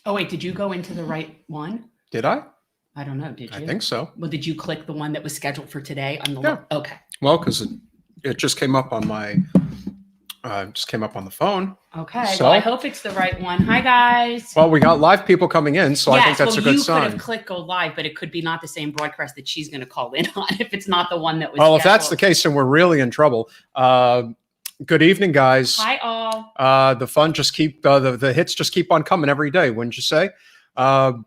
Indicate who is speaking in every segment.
Speaker 1: Oh, wait, did you go into the right one?
Speaker 2: Did I?
Speaker 1: I don't know. Did you?
Speaker 2: I think so.
Speaker 1: Well, did you click the one that was scheduled for today on the Okay.
Speaker 2: Well, because it just came up on my on the phone.
Speaker 1: Okay. So, well, I hope it's the right one. Hi, guys.
Speaker 2: Well, we got live people coming in, so yes, I think that's a good sign.
Speaker 1: You could have clicked go live, but it could be not the same broadcast that she's going to call in on if it's not the one that was.
Speaker 2: Well, if that's the case, then we're really in trouble. Good evening, guys.
Speaker 1: Hi, all.
Speaker 2: The fun just the hits just keep on coming every day, wouldn't you say?
Speaker 1: We're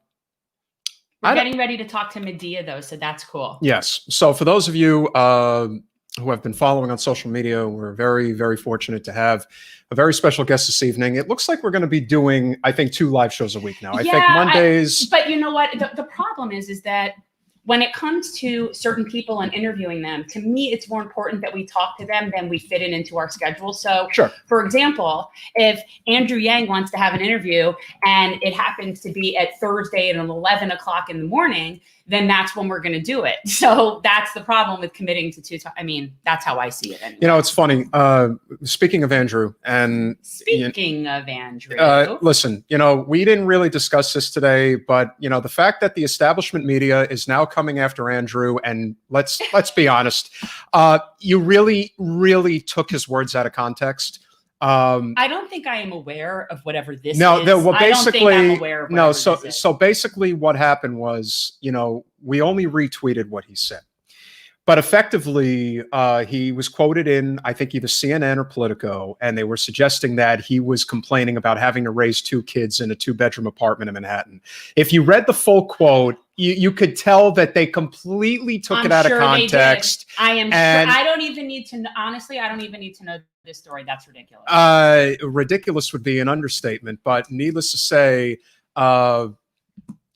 Speaker 1: getting ready to talk to Medea, though, so that's cool.
Speaker 2: Yes. So for those of you who have been following on social media, we're very, very fortunate to have a very special guest this evening. It looks like we're going to be doing, I think, 2 live shows a week now. I think Mondays.
Speaker 1: But you know what? The problem is that when it comes to certain people and interviewing them, to me, it's more important that we talk to them than we fit it into our schedule. So,
Speaker 2: sure.
Speaker 1: For example, if Andrew Yang wants to have an interview and it happens to be at Thursday at 11 o'clock in the morning, then that's when we're going to do it. So that's the problem with committing to 2 times. I mean, that's how I see it. Anyway.
Speaker 2: You know, it's funny. Speaking of Andrew, listen, you know, we didn't really discuss this today, but you know, the fact that the establishment media is now coming after Andrew, and let's be honest, you really took his words out of context.
Speaker 1: I don't think I am aware of whatever this is.
Speaker 2: Well, basically,
Speaker 1: I don't think I'm aware of
Speaker 2: no. So basically, what happened was, you know, we only retweeted what he said, but effectively, he was quoted in, I think, either CNN or Politico, and they were suggesting that he was complaining about having to raise 2 kids in a 2-bedroom apartment in Manhattan. If you read the full quote, you could tell that they completely took it out of context.
Speaker 1: I am sure. I don't even need to know. Honestly, I don't even need to know this story. That's ridiculous.
Speaker 2: Ridiculous would be an understatement, but needless to say,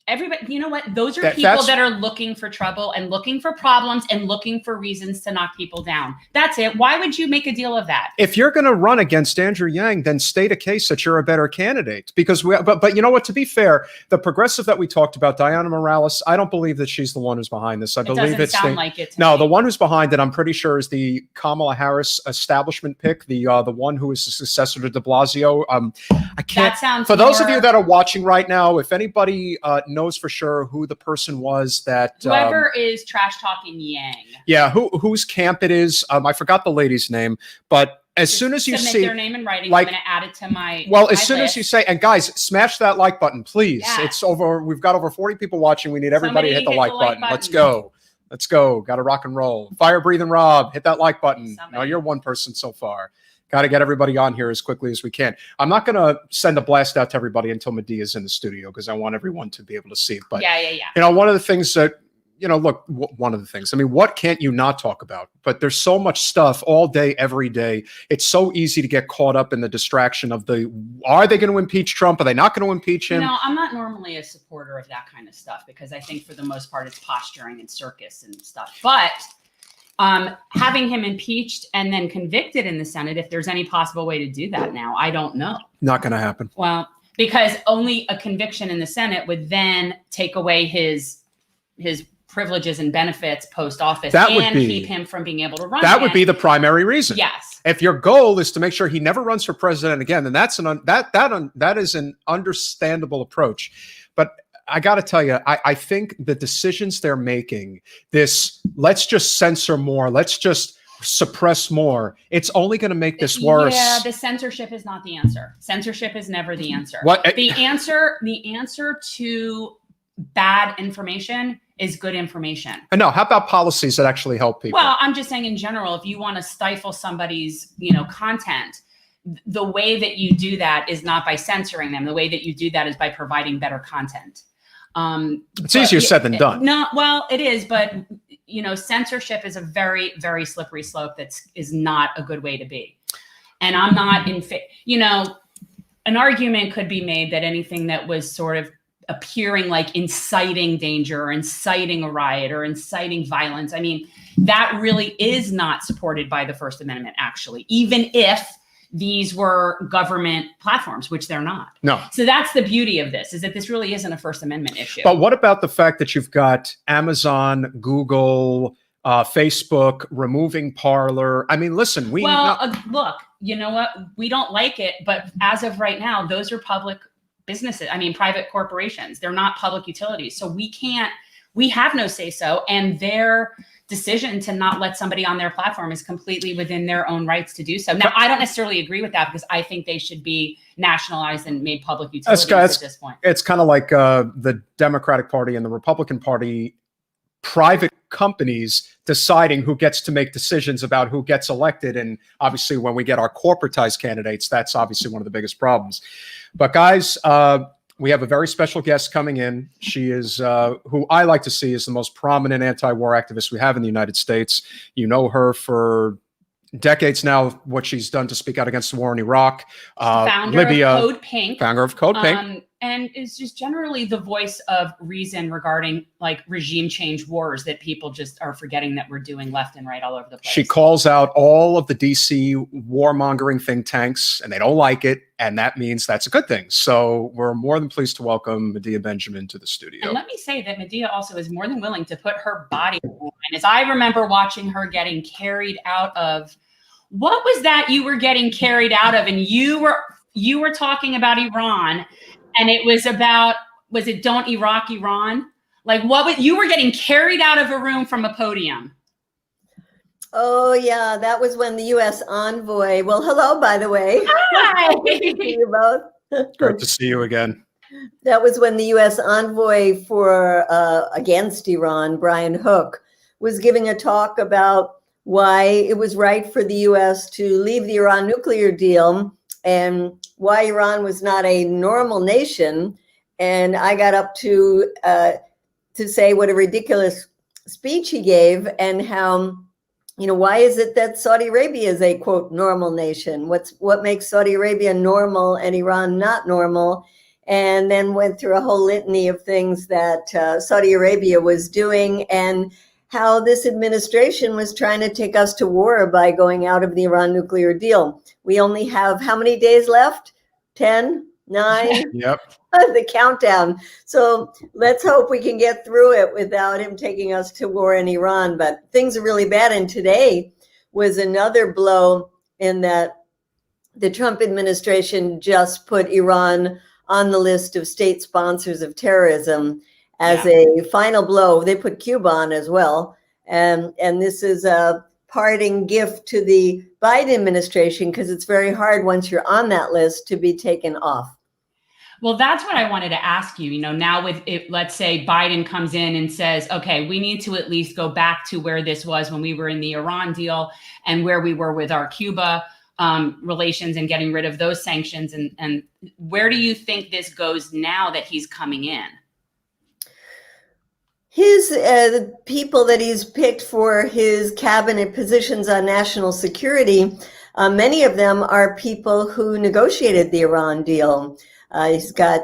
Speaker 1: everybody, you know what? Those are people that are looking for trouble and looking for problems and looking for reasons to knock people down. That's it. Why would you make a deal of that?
Speaker 2: If you're going to run against Andrew Yang, then state a case that you're a better candidate. Because but you know what? To be fair, the progressive that we talked about, Diana Morales, I don't believe that she's the one who's behind this. I believe it's
Speaker 1: sound like it.
Speaker 2: No, the one who's behind it, I'm pretty sure, is the Kamala Harris establishment pick, the one who is the successor to De Blasio. I can't.
Speaker 1: That sounds
Speaker 2: for those of you that are watching right now, if anybody knows for sure who the person was that
Speaker 1: whoever is trash talking Yang.
Speaker 2: Yeah, whose camp it is. I forgot the lady's name, but as soon as you see
Speaker 1: their name in writing, I'm going to add it to my
Speaker 2: soon as you say, and guys, smash that like button, please. Yeah. It's over. We've got over 40 people watching. We need everybody to hit the like button. Let's go. Let's go. Got to rock and roll. Fire breathing Rob, hit that like button. No, you're one person so far. Got to get everybody on here as quickly as we can. I'm not going to send a blast out to everybody until Medea's in the studio because I want everyone to be able to see it. But
Speaker 1: yeah.
Speaker 2: You know, one of the things that, you know, look, one of the things, I mean, what can't you not talk about? But there's so much stuff all day, every day. It's so easy to get caught up in the distraction of are they going to impeach Trump? Are they not going to impeach him?
Speaker 1: You know, I'm not normally a supporter of that kind of stuff because I think for the most part, it's posturing and circus and stuff. But having him impeached and then convicted in the Senate, if there's any possible way to do that now, I don't know.
Speaker 2: Not going to happen.
Speaker 1: Well, because only a conviction in the Senate would then take away his privileges and benefits post office and keep him from being able to run.
Speaker 2: That would be the primary reason.
Speaker 1: Yes.
Speaker 2: If your goal is to make sure he never runs for president again, then that is an understandable approach. But I got to tell you, I think the decisions they're making, let's just censor more, let's just suppress more, it's only going to make this worse.
Speaker 1: Yeah, the censorship is not the answer. Censorship is never the answer. The answer to bad information is good information.
Speaker 2: No, how about policies that actually help people?
Speaker 1: Well, I'm just saying in general, if you want to stifle somebody's, content, the way that you do that is not by censoring them. The way that you do that is by providing better content.
Speaker 2: It's easier said than done.
Speaker 1: No, well, it is, but censorship is a very, very slippery slope is not a good way to be. And I'm not an argument could be made that anything that was sort of appearing like inciting danger or inciting a riot or inciting violence, I mean, that really is not supported by the First Amendment, actually, even if these were government platforms, which they're not.
Speaker 2: No.
Speaker 1: So that's the beauty of this, is that this really isn't a First Amendment issue.
Speaker 2: But what about the fact that you've got Amazon, Google, Facebook removing Parler? I mean, listen,
Speaker 1: look, you know what? We don't like it, but as of right now, those are public businesses. I mean, private corporations. They're not public utilities. So we have no say so. And their decision to not let somebody on their platform is completely within their own rights to do so. Now, I don't necessarily agree with that because I think they should be nationalized and made public utilities at this point.
Speaker 2: It's kind of like the Democratic Party and the Republican Party, private companies deciding who gets to make decisions about who gets elected. And obviously when we get our corporatized candidates, that's obviously one of the biggest problems. But guys, we have a very special guest coming in. She is, who I like to see as the most prominent anti-war activist we have in the United States. You know her for decades now, what she's done to speak out against the war in Iraq.
Speaker 1: Founder of CODEPINK.
Speaker 2: Founder of CODEPINK.
Speaker 1: And is just generally the voice of reason regarding like regime change wars that people just are forgetting that we're doing left and right all over the place.
Speaker 2: She calls out all of the DC warmongering think tanks, and they don't like it. And that means that's a good thing. So we're more than pleased to welcome Medea Benjamin to the studio.
Speaker 1: And let me say that Medea also is more than willing to put her body on the line. As I remember watching her getting carried out of, what was that you were getting carried out of? And you were talking about Iran, and it was about, was it Don't Iraq Iran? Like you were getting carried out of a room from a podium.
Speaker 3: Oh yeah, that was when the U.S. envoy, well, hello, by the way.
Speaker 1: Hi.
Speaker 3: Good to see you both.
Speaker 2: Great to see you again.
Speaker 3: That was when the U.S. envoy for against Iran, Brian Hook, was giving a talk about why it was right for the U.S. to leave the Iran nuclear deal and why Iran was not a normal nation. And I got up to say what a ridiculous speech he gave, and how, you know, why is it that Saudi Arabia is a, quote, normal nation? What makes Saudi Arabia normal and Iran not normal? And then went through a whole litany of things that Saudi Arabia was doing, and how this administration was trying to take us to war by going out of the Iran nuclear deal. We only have how many days left? 10, 9?
Speaker 2: Yep.
Speaker 3: The countdown. So let's hope we can get through it without him taking us to war in Iran. But things are really bad. And today was another blow in that the Trump administration just put Iran on the list of state sponsors of terrorism as a final blow. They put Cuba on as well. And this is a parting gift to the Biden administration, because it's very hard once you're on that list to be taken off.
Speaker 1: Well, that's what I wanted to ask you. You know, now with it, let's say Biden comes in and says, okay, we need to at least go back to where this was when we were in the Iran deal and where we were with our Cuba relations and getting rid of those sanctions. And where do you think this goes now that he's coming in?
Speaker 3: The people that he's picked for his cabinet positions on national security, many of them are people who negotiated the Iran deal. He's got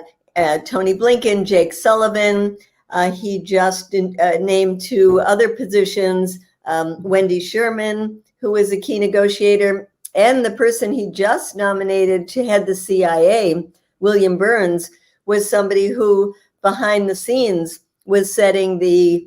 Speaker 3: Tony Blinken, Jake Sullivan. He just named 2 other positions, Wendy Sherman, who was a key negotiator, and the person he just nominated to head the CIA, William Burns, was somebody who behind the scenes was setting the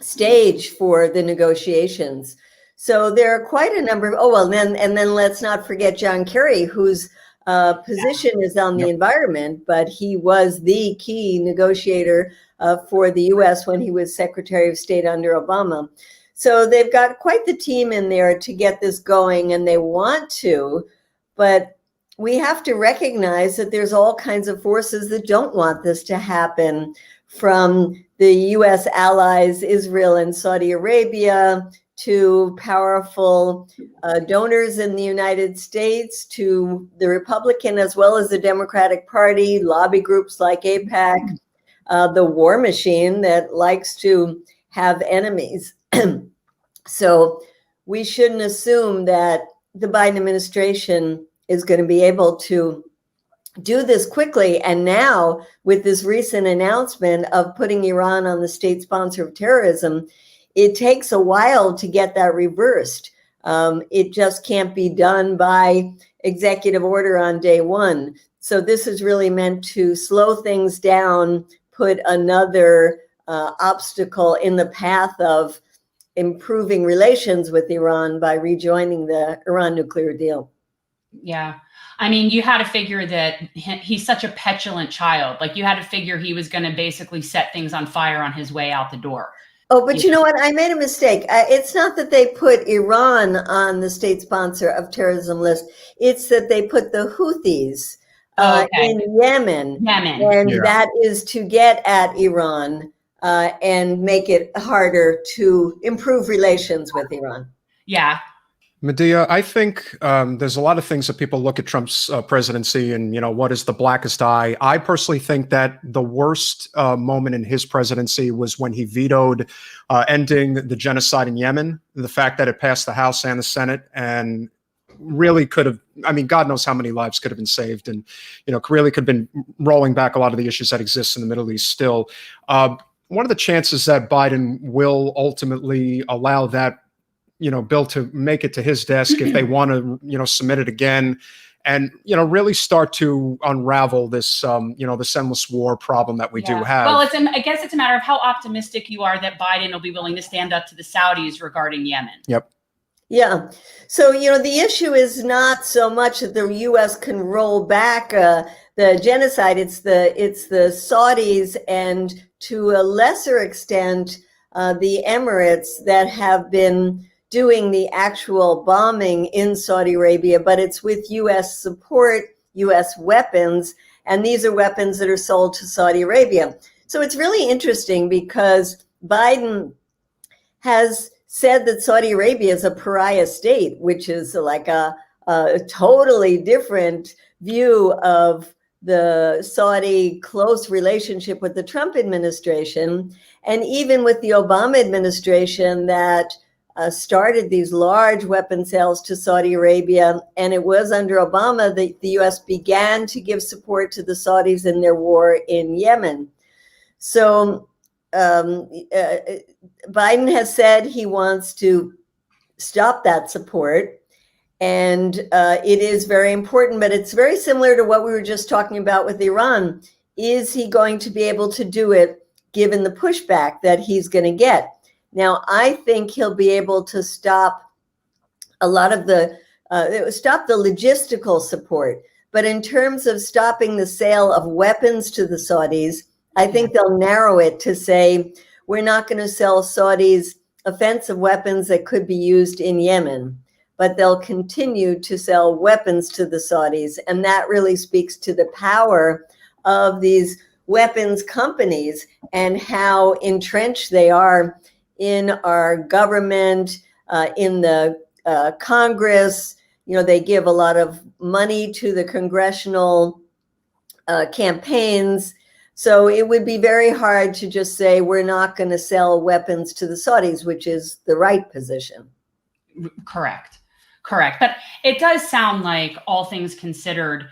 Speaker 3: stage for the negotiations. So there are quite a number of, and then let's not forget John Kerry, whose position is on the environment, but he was the key negotiator for the U.S. when he was Secretary of State under Obama. So they've got quite the team in there to get this going, and they want to, but we have to recognize that there's all kinds of forces that don't want this to happen, from the U.S. allies, Israel and Saudi Arabia, to powerful donors in the United States, to the Republican as well as the Democratic Party, lobby groups like AIPAC, the war machine that likes to have enemies. So we shouldn't assume that the Biden administration is going to be able to do this quickly. And now with this recent announcement of putting Iran on the state sponsor of terrorism, it takes a while to get that reversed. It just can't be done by executive order on day one. So this is really meant to slow things down, put another obstacle in the path of improving relations with Iran by rejoining the Iran nuclear deal.
Speaker 1: Yeah. I mean, you had to figure that he's such a petulant child. Like, you had to figure he was going to basically set things on fire on his way out the door.
Speaker 3: Oh, but you know what? I made a mistake. It's not that they put Iran on the state sponsor of terrorism list. It's that they put the Houthis in Yemen. And
Speaker 2: Yeah.
Speaker 3: that is to get at Iran and make it harder to improve relations with Iran.
Speaker 1: Yeah.
Speaker 2: Medea, I think there's a lot of things that people look at Trump's presidency and, what is the blackest eye? I personally think that the worst moment in his presidency was when he vetoed ending the genocide in Yemen. The fact that it passed the House and the Senate and really could have, I mean, God knows how many lives could have been saved, and, really could have been rolling back a lot of the issues that exist in the Middle East still. One of the chances that Biden will ultimately allow that bill to make it to his desk if they want to, submit it again and, really start to unravel this, this endless war problem that we do have.
Speaker 1: Well, I guess it's a matter of how optimistic you are that Biden will be willing to stand up to the Saudis regarding Yemen.
Speaker 2: Yep.
Speaker 3: Yeah. So, the issue is not so much that the U.S. can roll back the genocide. It's the Saudis and, to a lesser extent, the Emirates that have been doing the actual bombing in Saudi Arabia, but it's with U.S. support, U.S. weapons, and these are weapons that are sold to Saudi Arabia. So it's really interesting because Biden has said that Saudi Arabia is a pariah state, which is like a totally different view of the Saudi close relationship with the Trump administration, and even with the Obama administration that started these large weapon sales to Saudi Arabia. And it was under Obama that the U.S. began to give support to the Saudis in their war in Yemen. So Biden has said he wants to stop that support. And it is very important, but it's very similar to what we were just talking about with Iran. Is he going to be able to do it given the pushback that he's going to get? Now, I think he'll be able to stop a lot of stop the logistical support. But in terms of stopping the sale of weapons to the Saudis, I think they'll narrow it to say, we're not going to sell Saudis offensive weapons that could be used in Yemen, but they'll continue to sell weapons to the Saudis. And that really speaks to the power of these weapons companies and how entrenched they are in our government, in the Congress. They give a lot of money to the congressional campaigns. So it would be very hard to just say we're not going to sell weapons to the Saudis, which is the right position.
Speaker 1: Correct. But it does sound like, all things considered,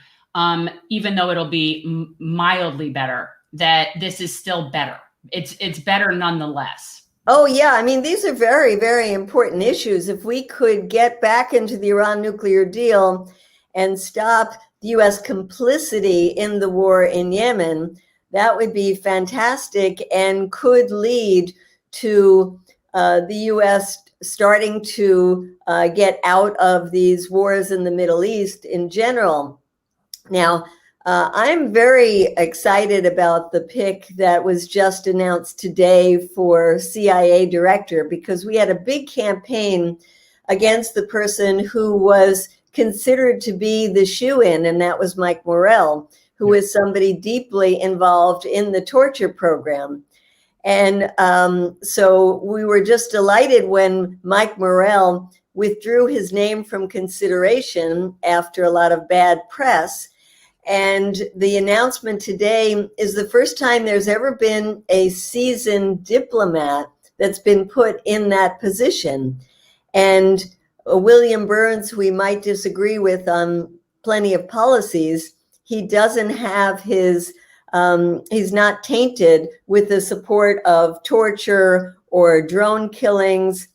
Speaker 1: even though it'll be mildly better, that this is still better. It's better nonetheless.
Speaker 3: Oh, yeah. I mean, these are very, very important issues. If we could get back into the Iran nuclear deal and stop the U.S. complicity in the war in Yemen, that would be fantastic and could lead to the U.S. starting to get out of these wars in the Middle East in general. Now, I'm very excited about the pick that was just announced today for CIA director, because we had a big campaign against the person who was considered to be the shoo-in, and that was Mike Morell, who is somebody deeply involved in the torture program. And so we were just delighted when Mike Morell withdrew his name from consideration after a lot of bad press. And the announcement today is the first time there's ever been a seasoned diplomat that's been put in that position. And William Burns, who we might disagree with on plenty of policies, he doesn't have he's not tainted with the support of torture or drone killings.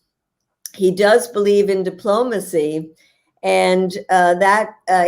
Speaker 3: He does believe in diplomacy. And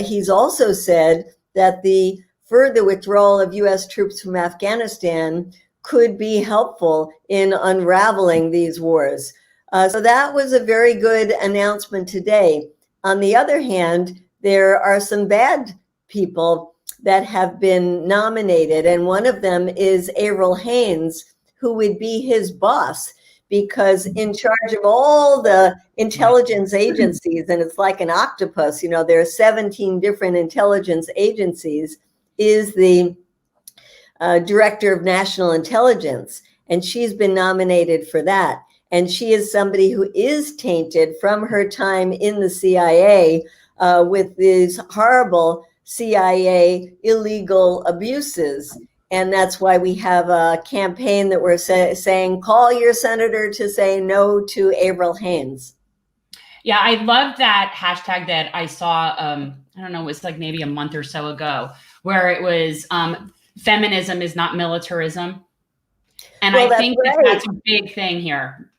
Speaker 3: he's also said that the further withdrawal of U.S. troops from Afghanistan could be helpful in unraveling these wars. So that was a very good announcement today. On the other hand, there are some bad people that have been nominated. And one of them is Avril Haines, who would be his boss, because in charge of all the intelligence agencies, and it's like an octopus, you know, there are 17 different intelligence agencies, is the director of national intelligence. And she's been nominated for that. And she is somebody who is tainted from her time in the CIA with these horrible CIA illegal abuses. And that's why we have a campaign that we're saying, call your senator to say no to Avril Haines.
Speaker 1: Yeah, I love that hashtag that I saw, I don't know, it was like maybe a month or so ago, where it was feminism is not militarism. And well, I think that's a big thing here.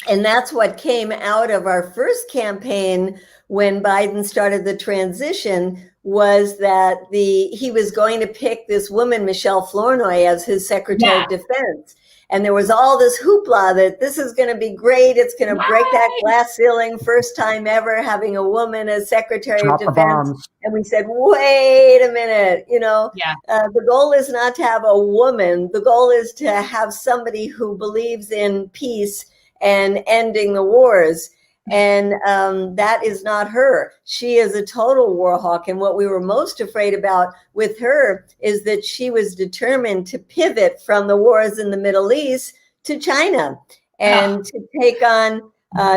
Speaker 3: And that's what came out of our first campaign when Biden started the transition, was that he was going to pick this woman, Michelle Flournoy, as his Secretary of Defense. And there was all this hoopla that this is going to be great. It's going to break that glass ceiling. First time ever having a woman as Secretary of Defense. And we said, wait a minute, you know, the goal is not to have a woman. The goal is to have somebody who believes in peace and ending the wars. And that is not her. She is a total war hawk. And what we were most afraid about with her is that she was determined to pivot from the wars in the Middle East to China. And to take on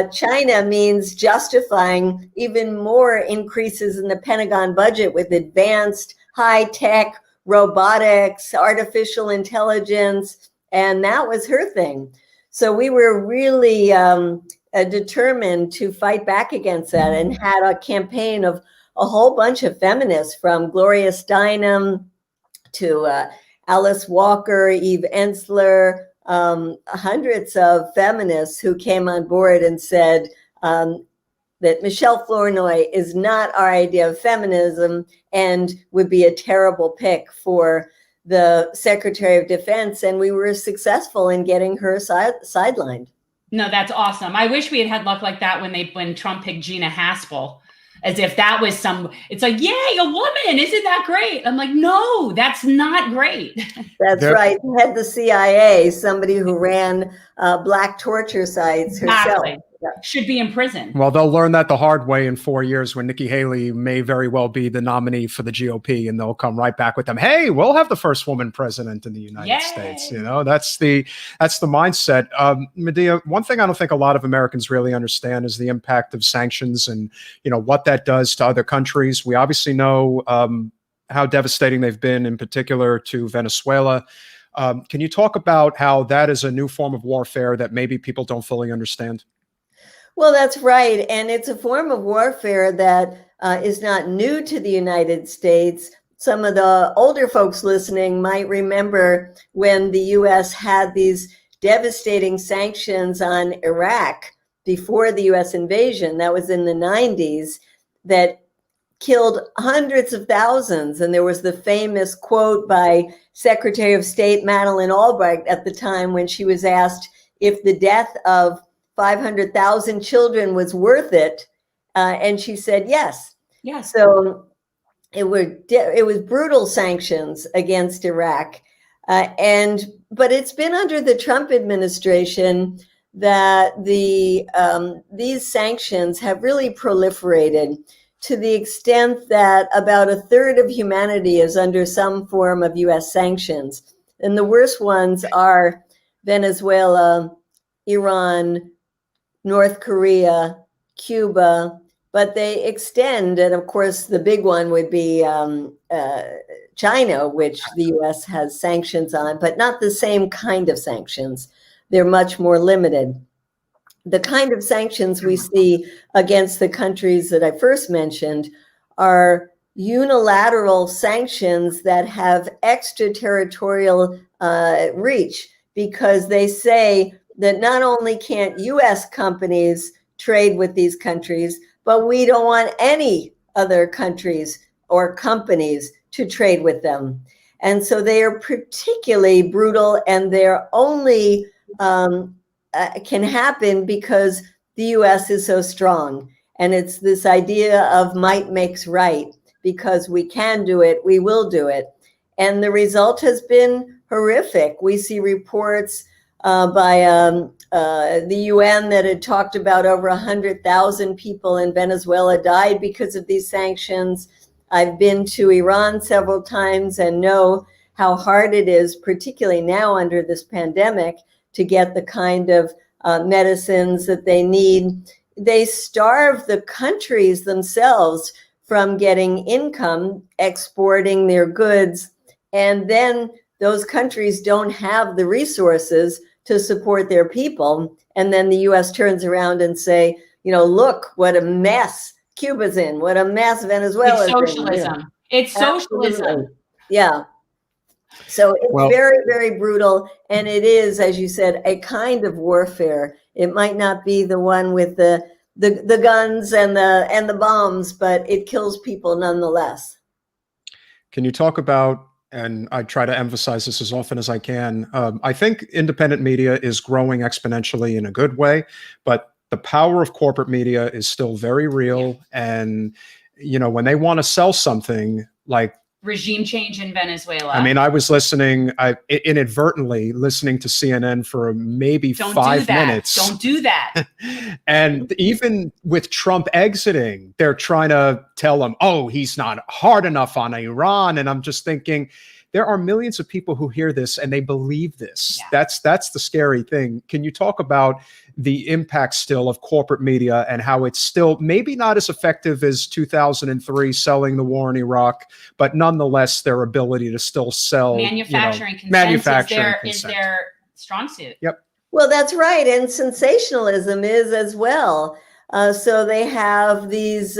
Speaker 3: China means justifying even more increases in the Pentagon budget with advanced high-tech robotics, artificial intelligence. And that was her thing. So we were really determined to fight back against that, and had a campaign of a whole bunch of feminists, from Gloria Steinem to Alice Walker, Eve Ensler, hundreds of feminists who came on board and said that Michelle Flournoy is not our idea of feminism and would be a terrible pick for the Secretary of Defense. And we were successful in getting her sidelined.
Speaker 1: No, that's awesome. I wish we had luck like that when Trump picked Gina Haspel, as if that was it's like, yay, a woman, isn't that great? I'm like, no, that's not great.
Speaker 3: That's right. Head the CIA, somebody who ran black torture sites herself.
Speaker 1: Exactly. Should be in prison.
Speaker 2: Well, they'll learn that the hard way in 4 years, when Nikki Haley may very well be the nominee for the GOP, and they'll come right back with them. Hey, we'll have the first woman president in the United States. You know, that's the mindset. Medea, one thing I don't think a lot of Americans really understand is the impact of sanctions and, you know, what that does to other countries. We obviously know how devastating they've been, in particular to Venezuela. Can you talk about how that is a new form of warfare that maybe people don't fully understand?
Speaker 3: Well, that's right. And it's a form of warfare that is not new to the United States. Some of the older folks listening might remember when the U.S. had these devastating sanctions on Iraq before the U.S. invasion. That was in the 90s, that killed hundreds of thousands. And there was the famous quote by Secretary of State Madeleine Albright at the time, when she was asked if the death of 500,000 children was worth it, and she said yes.
Speaker 1: Yes.
Speaker 3: So it was brutal sanctions against Iraq, but it's been under the Trump administration that these sanctions have really proliferated, to the extent that about a third of humanity is under some form of U.S. sanctions, and the worst ones are Venezuela, Iran, North Korea, Cuba, but they extend. And of course, the big one would be China, which the U.S. has sanctions on, but not the same kind of sanctions. They're much more limited. The kind of sanctions we see against the countries that I first mentioned are unilateral sanctions that have extraterritorial reach, because they say that not only can't U.S. companies trade with these countries, but we don't want any other countries or companies to trade with them. And so they are particularly brutal, and they're only can happen because the U.S. is so strong. And it's this idea of might makes right, because we can do it, we will do it. And the result has been horrific. We see reports by the UN that had talked about over 100,000 people in Venezuela died because of these sanctions. I've been to Iran several times and know how hard it is, particularly now under this pandemic, to get the kind of medicines that they need. They starve the countries themselves from getting income, exporting their goods, and then those countries don't have the resources to support their people. And then the US turns around and say, you know, look what a mess Cuba's in, what a mess Venezuela's
Speaker 1: It's socialism.
Speaker 3: in. You know.
Speaker 1: It's socialism.
Speaker 3: Absolutely. Yeah. So it's very, very brutal. And it is, as you said, a kind of warfare. It might not be the one with the guns and the bombs, but it kills people nonetheless.
Speaker 2: Can you talk about, and I try to emphasize this as often as I can, I think independent media is growing exponentially in a good way, but the power of corporate media is still very real. And, you know, when they want to sell something like
Speaker 1: regime change in Venezuela.
Speaker 2: I mean, I was listening, inadvertently listening to CNN for maybe 5 minutes.
Speaker 1: Don't do that.
Speaker 2: And even with Trump exiting, they're trying to tell him, oh, he's not hard enough on Iran. And I'm just thinking, there are millions of people who hear this and they believe this. Yeah. That's the scary thing. Can you talk about the impact still of corporate media and how it's still maybe not as effective as 2003 selling the war in Iraq, but nonetheless their ability to still sell
Speaker 1: manufacturing is their strong suit.
Speaker 2: Yep.
Speaker 3: Well, that's right. And sensationalism is as well. So they have these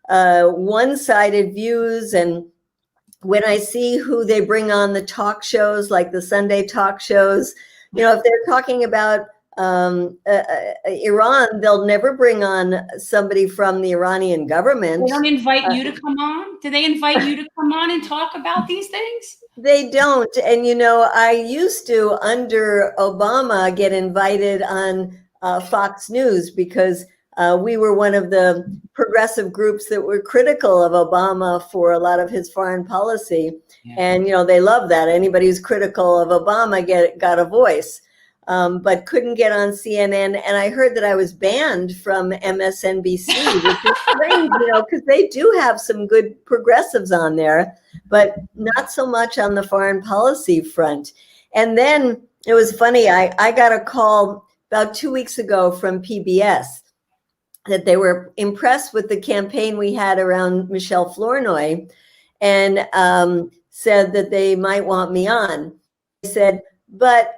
Speaker 3: one-sided views. And when I see who they bring on the talk shows, like the Sunday talk shows, you know, if they're talking about Iran, they'll never bring on somebody from the Iranian government.
Speaker 1: They don't invite you to come on? Do they invite you to come on and talk about these things?
Speaker 3: They don't. And, you know, I used to, under Obama, get invited on Fox News because we were one of the progressive groups that were critical of Obama for a lot of his foreign policy. Yeah. And, you know, they love that. Anybody who's critical of Obama got a voice. But couldn't get on CNN. And I heard that I was banned from MSNBC, which is strange, you know, because they do have some good progressives on there, but not so much on the foreign policy front. And then it was funny, I got a call about 2 weeks ago from PBS that they were impressed with the campaign we had around Michelle Flournoy and said that they might want me on. They said, but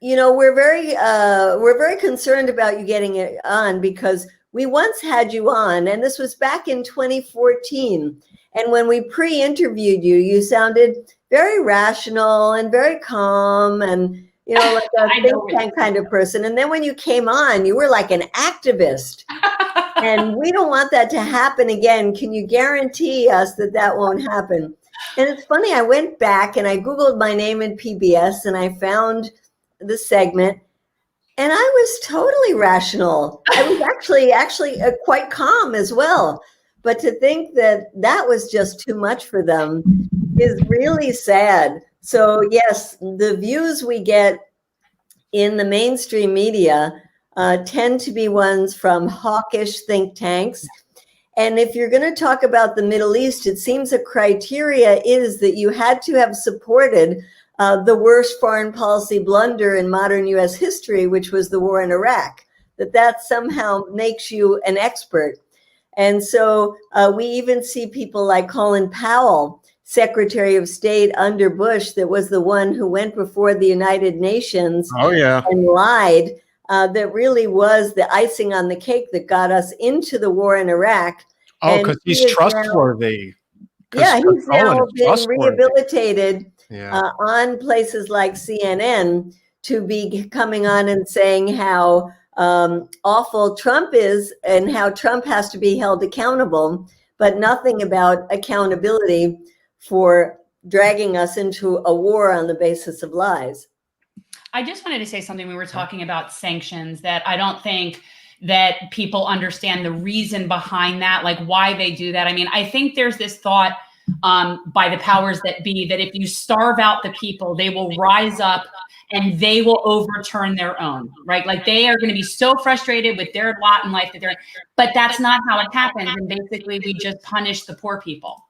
Speaker 3: you know, we're very concerned about you getting it on because we once had you on, and this was back in 2014. And when we pre-interviewed you, you sounded very rational and very calm and, you know, like a think tank kind of person. And then when you came on, you were like an activist. And we don't want that to happen again. Can you guarantee us that that won't happen? And it's funny, I went back and I Googled my name in PBS and I found the segment, and I was totally rational. I was actually quite calm as well. But to think that that was just too much for them is really sad. So yes, the views we get in the mainstream media tend to be ones from hawkish think tanks. And if you're going to talk about the Middle East, it seems a criteria is that you had to have supported the worst foreign policy blunder in modern U.S. history, which was the war in Iraq, that somehow makes you an expert. And so we even see people like Colin Powell, Secretary of State under Bush, that was the one who went before the United Nations and lied, that really was the icing on the cake that got us into the war in Iraq.
Speaker 2: Oh, because he's trustworthy.
Speaker 3: Yeah, he's now been rehabilitated. On places like CNN to be coming on and saying how awful Trump is and how Trump has to be held accountable, but nothing about accountability for dragging us into a war on the basis of lies.
Speaker 1: I just wanted to say something. We were talking about sanctions that I don't think that people understand the reason behind that, like why they do that. I mean, I think there's this thought by the powers that be that if you starve out the people, they will rise up and they will overturn their own, right? Like they are going to be so frustrated with their lot in life but that's not how it happens. And basically we just punish the poor people.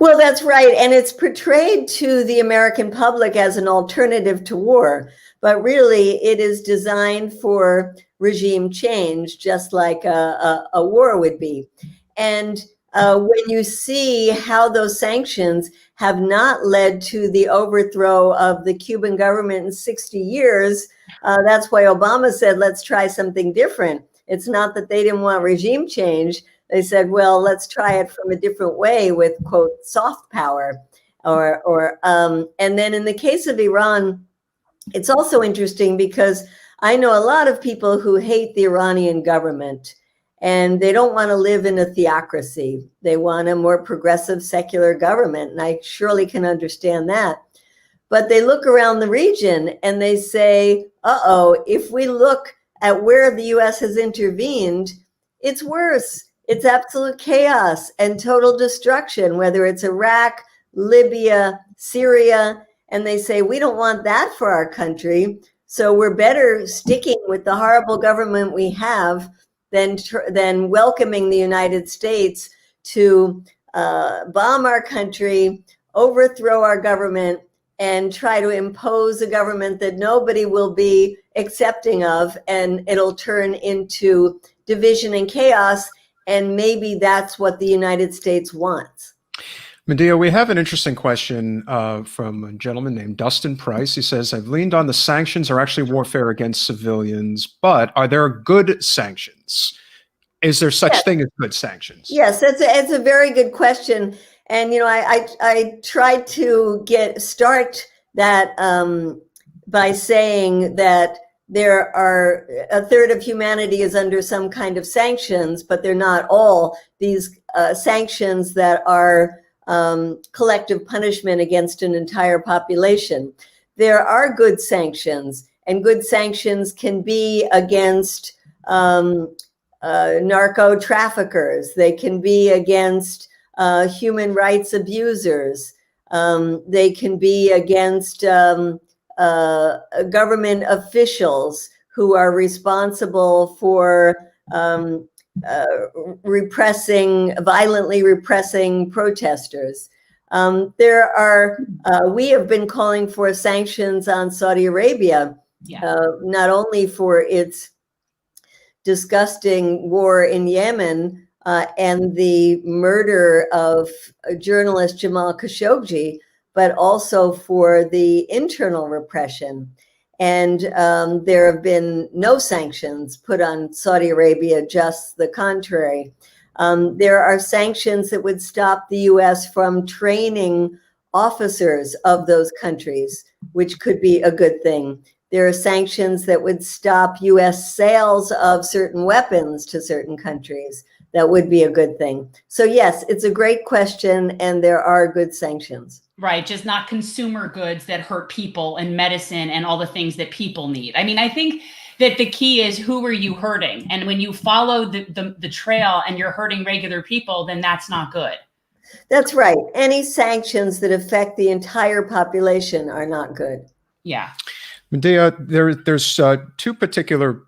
Speaker 3: Well, that's right. And it's portrayed to the American public as an alternative to war. But really, it is designed for regime change, just like a war would be. And when you see how those sanctions have not led to the overthrow of the Cuban government in 60 years, that's why Obama said, let's try something different. It's not that they didn't want regime change. They said, well, let's try it from a different way with, quote, soft power. And then in the case of Iran, it's also interesting because I know a lot of people who hate the Iranian government, and they don't want to live in a theocracy. They want a more progressive secular government, and I surely can understand that. But they look around the region and they say, uh-oh, if we look at where the U.S. has intervened, it's worse. It's absolute chaos and total destruction, whether it's Iraq, Libya, Syria, and they say, we don't want that for our country, so we're better sticking with the horrible government we have than welcoming the United States to bomb our country, overthrow our government, and try to impose a government that nobody will be accepting of, and it'll turn into division and chaos. And maybe that's what the United States wants.
Speaker 2: Medea, we have an interesting question from a gentleman named Dustin Price. He says, I've leaned on the sanctions are actually warfare against civilians, but are there good sanctions? Is there such thing as good sanctions?
Speaker 3: Yes, it's a very good question. And, I tried to start that by saying that there are a third of humanity is under some kind of sanctions, but they're not all these sanctions that are collective punishment against an entire population. There are good sanctions, and good sanctions can be against narco traffickers. They can be against human rights abusers. They can be against government officials who are responsible for violently repressing protesters. We have been calling for sanctions on Saudi Arabia, not only for its disgusting war in Yemen and the murder of journalist Jamal Khashoggi, but also for the internal repression. And there have been no sanctions put on Saudi Arabia, just the contrary. There are sanctions that would stop the US from training officers of those countries, which could be a good thing. There are sanctions that would stop US sales of certain weapons to certain countries. That would be a good thing. So yes, it's a great question, and there are good sanctions.
Speaker 1: Right, just not consumer goods that hurt people and medicine and all the things that people need. I mean, I think that the key is, who are you hurting? And when you follow the trail and you're hurting regular people, then that's not good.
Speaker 3: That's right. Any sanctions that affect the entire population are not good.
Speaker 1: Yeah.
Speaker 2: Medea, there's two particular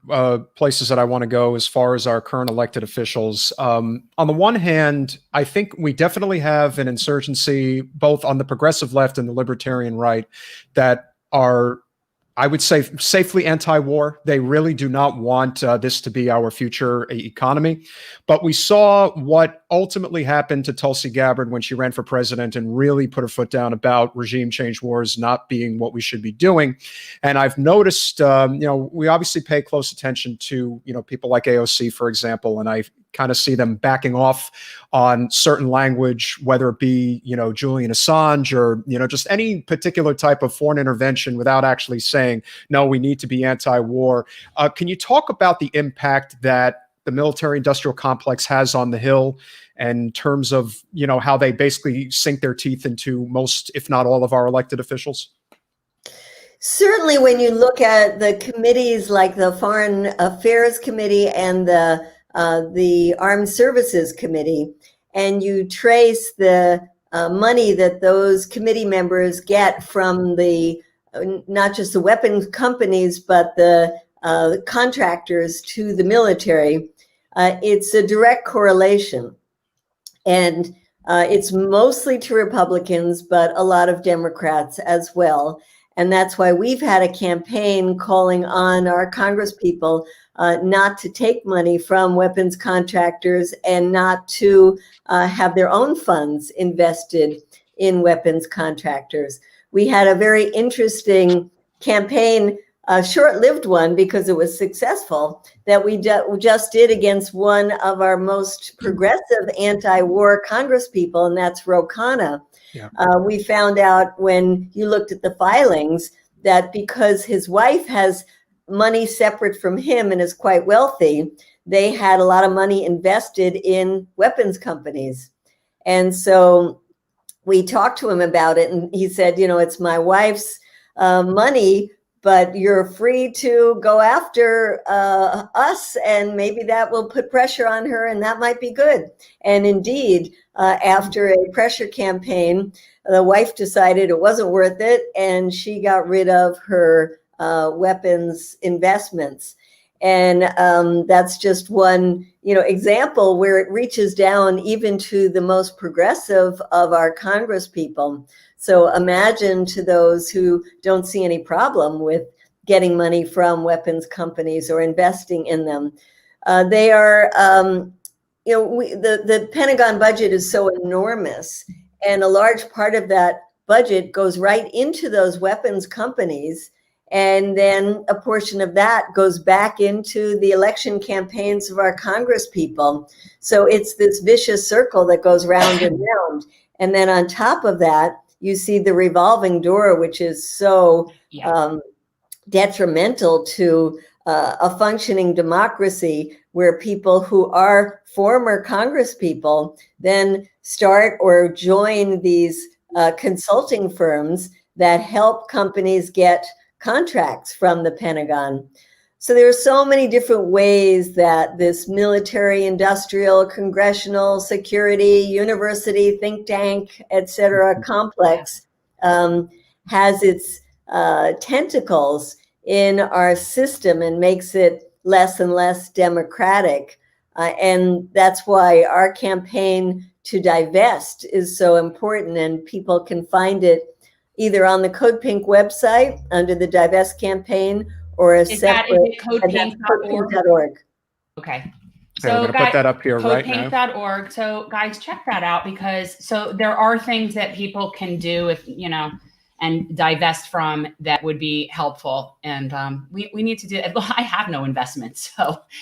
Speaker 2: places that I want to go as far as our current elected officials. On the one hand, I think we definitely have an insurgency, both on the progressive left and the libertarian right, that are, I would say, safely anti-war. They really do not want this to be our future economy. But we saw what ultimately happened to Tulsi Gabbard when she ran for president and really put her foot down about regime change wars not being what we should be doing. And I've noticed, we obviously pay close attention to, people like AOC, for example, and I kind of see them backing off on certain language, whether it be, Julian Assange or, just any particular type of foreign intervention without actually saying, no, we need to be anti-war. Can you talk about the impact that the military industrial complex has on the Hill in terms of, how they basically sink their teeth into most, if not all, of our elected officials?
Speaker 3: Certainly, when you look at the committees like the Foreign Affairs Committee and the Armed Services Committee, and you trace the money that those committee members get from the not just the weapons companies, but the contractors to the military, it's a direct correlation. And it's mostly to Republicans, but a lot of Democrats as well. And that's why we've had a campaign calling on our congresspeople not to take money from weapons contractors and not to have their own funds invested in weapons contractors. We had a very interesting campaign, a short-lived one because it was successful, that we just did against one of our most progressive anti-war congresspeople, and that's Ro Khanna.
Speaker 2: Yeah.
Speaker 3: We found out when you looked at the filings that because his wife has money separate from him and is quite wealthy, they had a lot of money invested in weapons companies. And so we talked to him about it, and he said, you know, it's my wife's money, but you're free to go after us, and maybe that will put pressure on her, and that might be good. And indeed, after a pressure campaign, the wife decided it wasn't worth it, and she got rid of her weapons investments. And that's just one, example where it reaches down even to the most progressive of our congresspeople. So imagine to those who don't see any problem with getting money from weapons companies or investing in them. They are, the Pentagon budget is so enormous, and a large part of that budget goes right into those weapons companies. And then a portion of that goes back into the election campaigns of our congresspeople. So it's this vicious circle that goes round and round. And then on top of that, you see the revolving door, which is so detrimental to a functioning democracy, where people who are former congresspeople then start or join these consulting firms that help companies get contracts from the Pentagon. So there are so many different ways that this military, industrial, congressional, security, university, think tank, etc. complex has its tentacles in our system and makes it less and less democratic. And that's why our campaign to divest is so important, and people can find it either on the CODEPINK website under the Divest campaign, or a separate
Speaker 1: codepink.org. Okay.
Speaker 2: So we're going to put that up here right now.
Speaker 1: Codepink.org. So guys, check that out, because there are things that people can do if, and divest from that would be helpful. And we need to do it. I have no investments,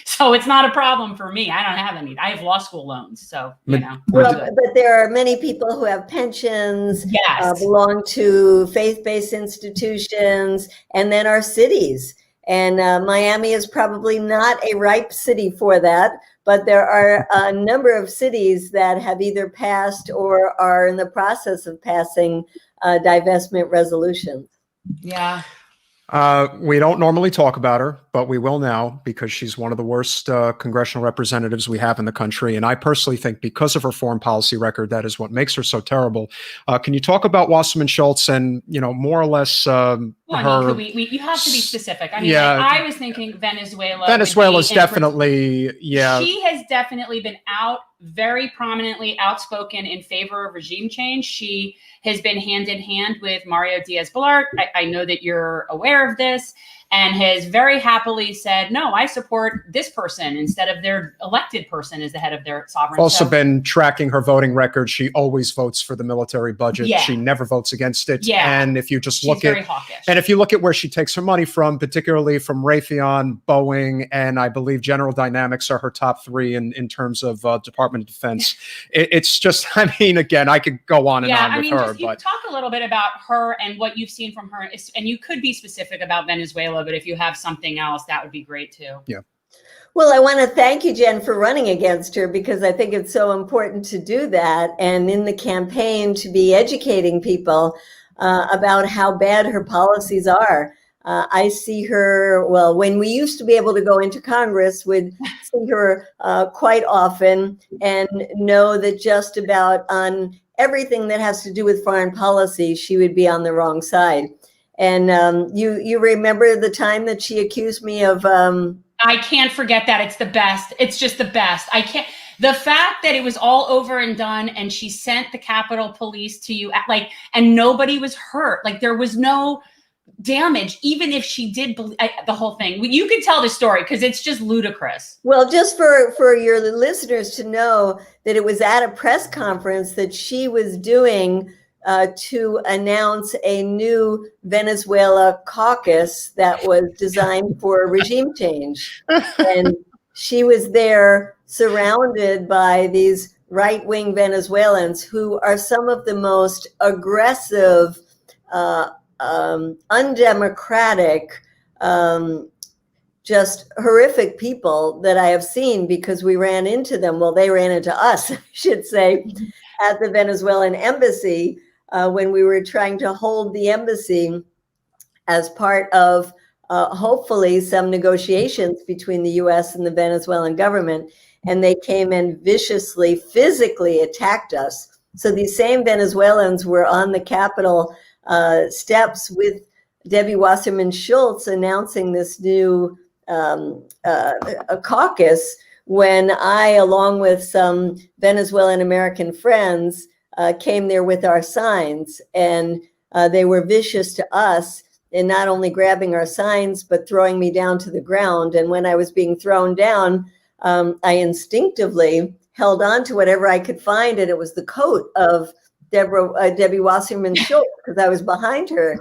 Speaker 1: so it's not a problem for me. I don't have any. I have law school loans, so
Speaker 3: Well, but there are many people who have pensions,
Speaker 1: yes,
Speaker 3: belong to faith-based institutions, and then our cities. And Miami is probably not a ripe city for that, but there are a number of cities that have either passed or are in the process of passing divestment resolutions.
Speaker 1: Yeah.
Speaker 2: We don't normally talk about her, but we will now, because she's one of the worst congressional representatives we have in the country. And I personally think because of her foreign policy record, that is what makes her so terrible. Can you talk about Wasserman Schultz and, more or less
Speaker 1: you have to be specific. I mean,
Speaker 2: yeah,
Speaker 1: I was thinking Venezuela.
Speaker 2: Venezuela's definitely, yeah.
Speaker 1: She has definitely been very prominently outspoken in favor of regime change. She has been hand in hand with Mario Diaz-Balart. I know that you're aware of this, and has very happily said, no, I support this person instead of their elected person as the head of their sovereign.
Speaker 2: Also been tracking her voting record. She always votes for the military budget.
Speaker 1: Yeah.
Speaker 2: She never votes against it.
Speaker 1: Yeah.
Speaker 2: And if you just
Speaker 1: She's
Speaker 2: look
Speaker 1: very
Speaker 2: at,
Speaker 1: hawkish.
Speaker 2: and if you look at where she takes her money from, particularly from Raytheon, Boeing, and I believe General Dynamics are her top three in terms of Department of Defense. It's just, I mean, again, I could go on and on with her.
Speaker 1: But talk a little bit about her and what you've seen from her. And you could be specific about Venezuela, but if you have something else, that would be great too.
Speaker 2: Yeah.
Speaker 3: Well, I want to thank you, Jen, for running against her, because I think it's so important to do that. And in the campaign to be educating people, about how bad her policies are. I see her, well, when we used to be able to go into Congress, would see her quite often and know that just about on everything that has to do with foreign policy, she would be on the wrong side. And you remember the time that she accused me of...
Speaker 1: I can't forget that. It's the best. It's just the best. I can't... The fact that it was all over and done and she sent the Capitol Police to you, like, and nobody was hurt. Like, there was no damage, even if she did the whole thing. You could tell the story because it's just ludicrous.
Speaker 3: Well, just for your listeners to know that it was at a press conference that she was doing to announce a new Venezuela caucus that was designed for regime change. And she was there surrounded by these right-wing Venezuelans who are some of the most aggressive, undemocratic, just horrific people that I have seen, because we ran into them. Well, they ran into us, I should say, at the Venezuelan embassy when we were trying to hold the embassy as part of hopefully some negotiations between the US and the Venezuelan government. And they came and viciously, physically attacked us. So these same Venezuelans were on the Capitol steps with Debbie Wasserman Schultz announcing this new a caucus, when I, along with some Venezuelan American friends, came there with our signs, and they were vicious to us in not only grabbing our signs, but throwing me down to the ground. And when I was being thrown down, I instinctively held on to whatever I could find, and it was the coat of Debbie Wasserman Schultz, because I was behind her.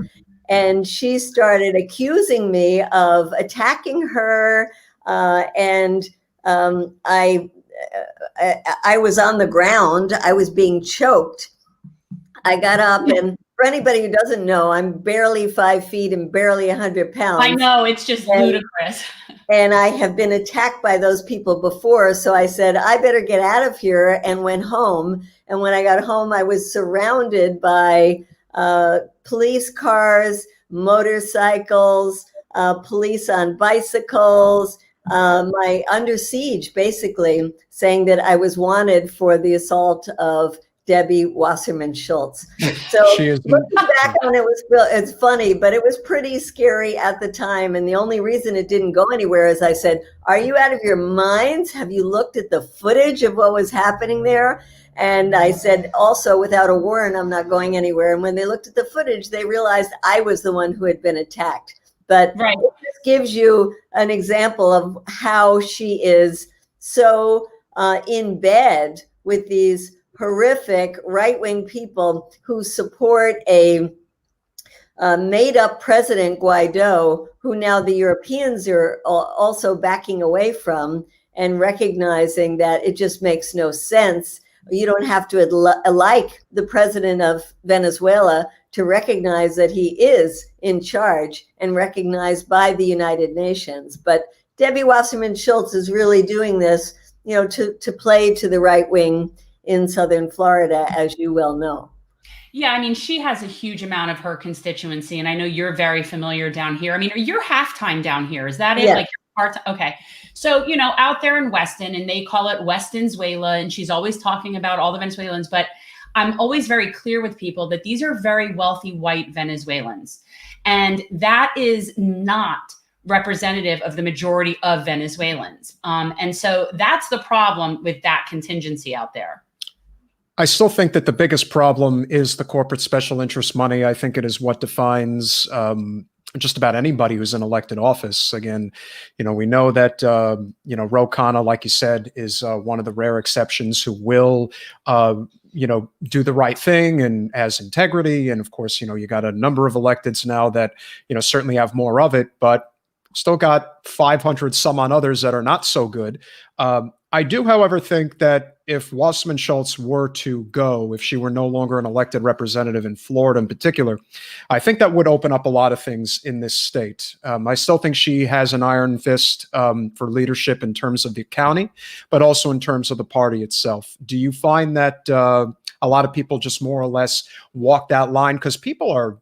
Speaker 3: And she started accusing me of attacking her, and I was on the ground. I was being choked. I got up, and for anybody who doesn't know, I'm barely 5 feet and barely 100 pounds.
Speaker 1: I know, it's just ludicrous.
Speaker 3: And I have been attacked by those people before. So I said, I better get out of here, and went home. And when I got home, I was surrounded by police cars, motorcycles, police on bicycles, my under siege, basically saying that I was wanted for the assault of Debbie Wasserman Schultz. So looking back on it, it's funny, but it was pretty scary at the time. And the only reason it didn't go anywhere is I said, are you out of your minds? Have you looked at the footage of what was happening there? And I said, also, without a warrant, I'm not going anywhere. And when they looked at the footage, they realized I was the one who had been attacked. But
Speaker 1: right.
Speaker 3: It just gives you an example of how she is so in bed with these horrific right-wing people who support a made-up President Guaido, who now the Europeans are also backing away from, and recognizing that it just makes no sense. You don't have to like the president of Venezuela to recognize that he is in charge and recognized by the United Nations. But Debbie Wasserman Schultz is really doing this, to play to the right wing in Southern Florida, as you well know.
Speaker 1: Yeah, I mean, she has a huge amount of her constituency, and I know you're very familiar down here. I mean, you're halftime down here. Is that it?
Speaker 3: Yeah.
Speaker 1: Like part-time? Okay. So, out there in Weston, and they call it Westonzuela, and she's always talking about all the Venezuelans, but I'm always very clear with people that these are very wealthy white Venezuelans, and that is not representative of the majority of Venezuelans. And so that's the problem with that contingency out there.
Speaker 2: I still think that the biggest problem is the corporate special interest money. I think it is what defines just about anybody who's in elected office. Again, we know that, Ro Khanna, like you said, is one of the rare exceptions who will, do the right thing and has integrity. And of course, you got a number of electeds now that, certainly have more of it, but still got 500 some on others that are not so good. I do, however, think that if Wasserman Schultz were to go, if she were no longer an elected representative in Florida in particular, I think that would open up a lot of things in this state. I still think she has an iron fist for leadership in terms of the county, but also in terms of the party itself. Do you find that, a lot of people just more or less walk that line because people are,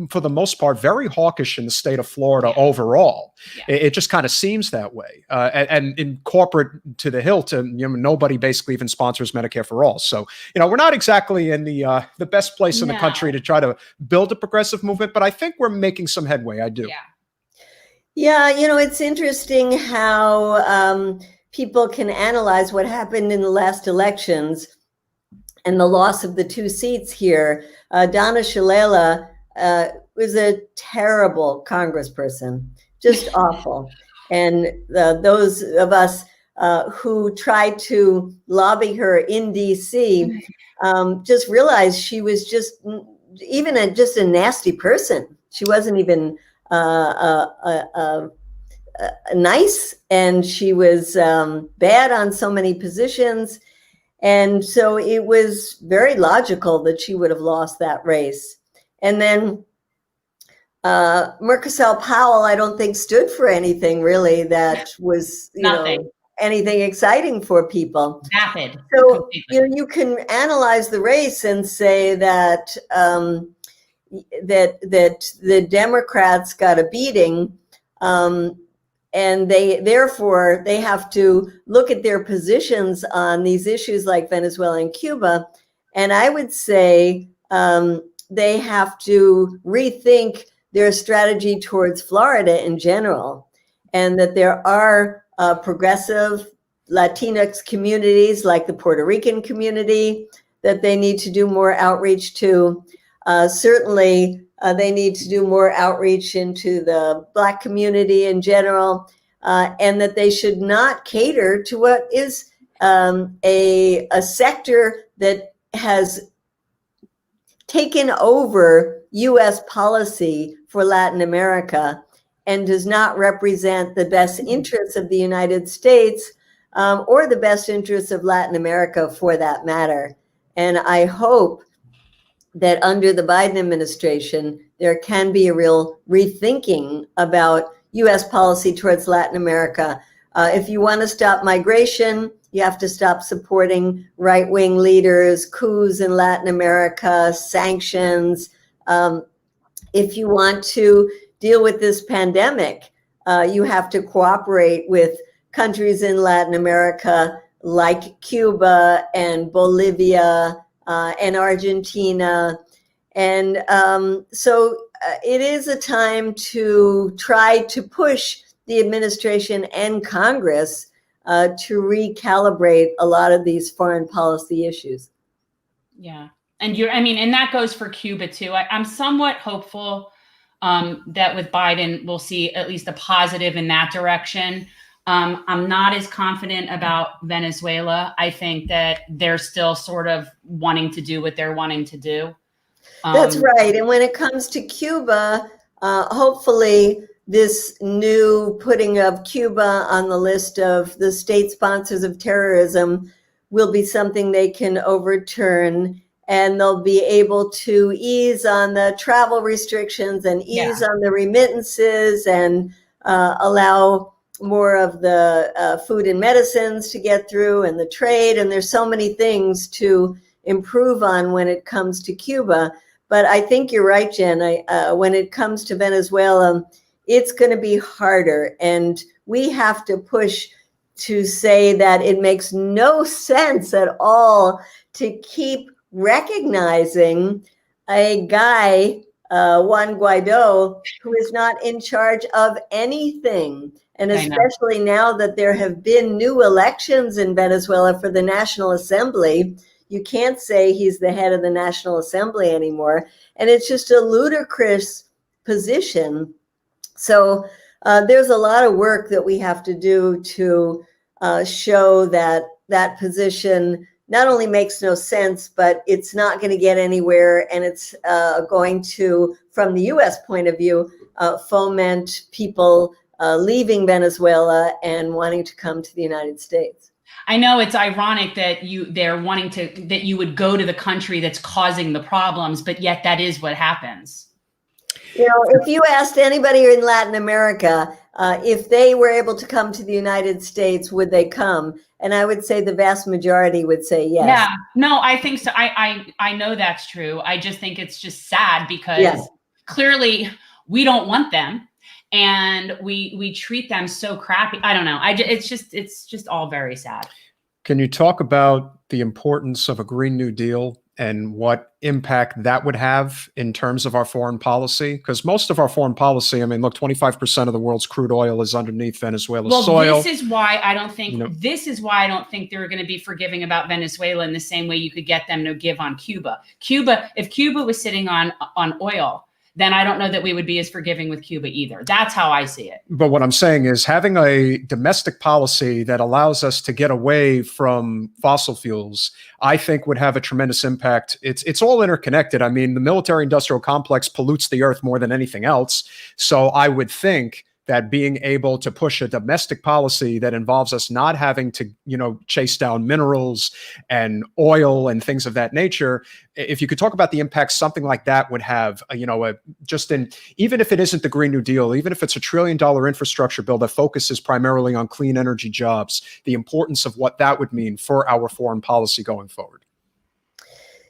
Speaker 2: for the most part, very hawkish in the state of Florida overall.
Speaker 1: Yeah.
Speaker 2: It just kind of seems that way. And in corporate to the hilt, nobody basically even sponsors Medicare for all. So, we're not exactly in the best place in the country to try to build a progressive movement, but I think we're making some headway. I do.
Speaker 3: Yeah, it's interesting how people can analyze what happened in the last elections and the loss of the 2 seats here. Donna Shalala was a terrible congressperson, just awful. And those of us who tried to lobby her in DC just realized she was just just a nasty person. She wasn't even nice, and she was bad on so many positions. And so it was very logical that she would have lost that race. And then Murkazal Powell, I don't think, stood for anything really that was anything exciting for people.
Speaker 1: Vapid.
Speaker 3: So you can analyze the race and say that that the Democrats got a beating, and therefore they have to look at their positions on these issues like Venezuela and Cuba. And I would say they have to rethink their strategy towards Florida in general, and that there are progressive Latinx communities like the Puerto Rican community that they need to do more outreach to. Certainly, they need to do more outreach into the Black community in general, and that they should not cater to what is a sector that has taken over U.S. policy for Latin America and does not represent the best interests of the United States or the best interests of Latin America for that matter. And I hope that under the Biden administration, there can be a real rethinking about U.S. policy towards Latin America. If you want to stop migration, you have to stop supporting right-wing leaders, coups in Latin America, sanctions. If you want to deal with this pandemic, you have to cooperate with countries in Latin America like Cuba and Bolivia and Argentina. And so it is a time to try to push the administration and Congress to recalibrate a lot of these foreign policy issues.
Speaker 1: Yeah. And and that goes for Cuba too. I'm somewhat hopeful that with Biden, we'll see at least a positive in that direction. I'm not as confident about Venezuela. I think that they're still sort of wanting to do what they're wanting to do.
Speaker 3: That's right. And when it comes to Cuba, hopefully this new putting of Cuba on the list of the state sponsors of terrorism will be something they can overturn, and they'll be able to ease on the travel restrictions and ease on the remittances and allow more of the food and medicines to get through and the trade. And there's so many things to improve on when it comes to Cuba. But I think you're right, Jen. When it comes to Venezuela, it's going to be harder. And we have to push to say that it makes no sense at all to keep recognizing a guy, Juan Guaido, who is not in charge of anything. And especially now that there have been new elections in Venezuela for the National Assembly, you can't say he's the head of the National Assembly anymore. And it's just a ludicrous position. So there's a lot of work that we have to do to show that that position not only makes no sense, but it's not going to get anywhere. And it's going to, from the US point of view, foment people leaving Venezuela and wanting to come to the United States.
Speaker 1: I know it's ironic that they're wanting that you would go to the country that's causing the problems, but yet that is what happens.
Speaker 3: You know, if you asked anybody in Latin America, if they were able to come to the United States, would they come? And I would say the vast majority would say yes.
Speaker 1: Yeah, no, I think so. I know that's true. I just think it's just sad because clearly we don't want them, and we treat them so crappy. I don't know. It's just all very sad.
Speaker 2: Can you talk about the importance of a Green New Deal and what impact that would have in terms of our foreign policy? Because most of our foreign policy, I mean, look, 25% of the world's crude oil is underneath Venezuela's soil.
Speaker 1: This is why I don't think they're going to be forgiving about Venezuela in the same way you could get them to give on Cuba. If Cuba was sitting on oil, then I don't know that we would be as forgiving with Cuba either. That's how I see it.
Speaker 2: But what I'm saying is having a domestic policy that allows us to get away from fossil fuels, I think would have a tremendous impact. It's all interconnected. I mean, the military-industrial complex pollutes the earth more than anything else. So I would think that being able to push a domestic policy that involves us not having to, chase down minerals and oil and things of that nature, if you could talk about the impact something like that would have, even if it isn't the Green New Deal, even if it's $1 trillion infrastructure bill that focuses primarily on clean energy jobs, the importance of what that would mean for our foreign policy going forward.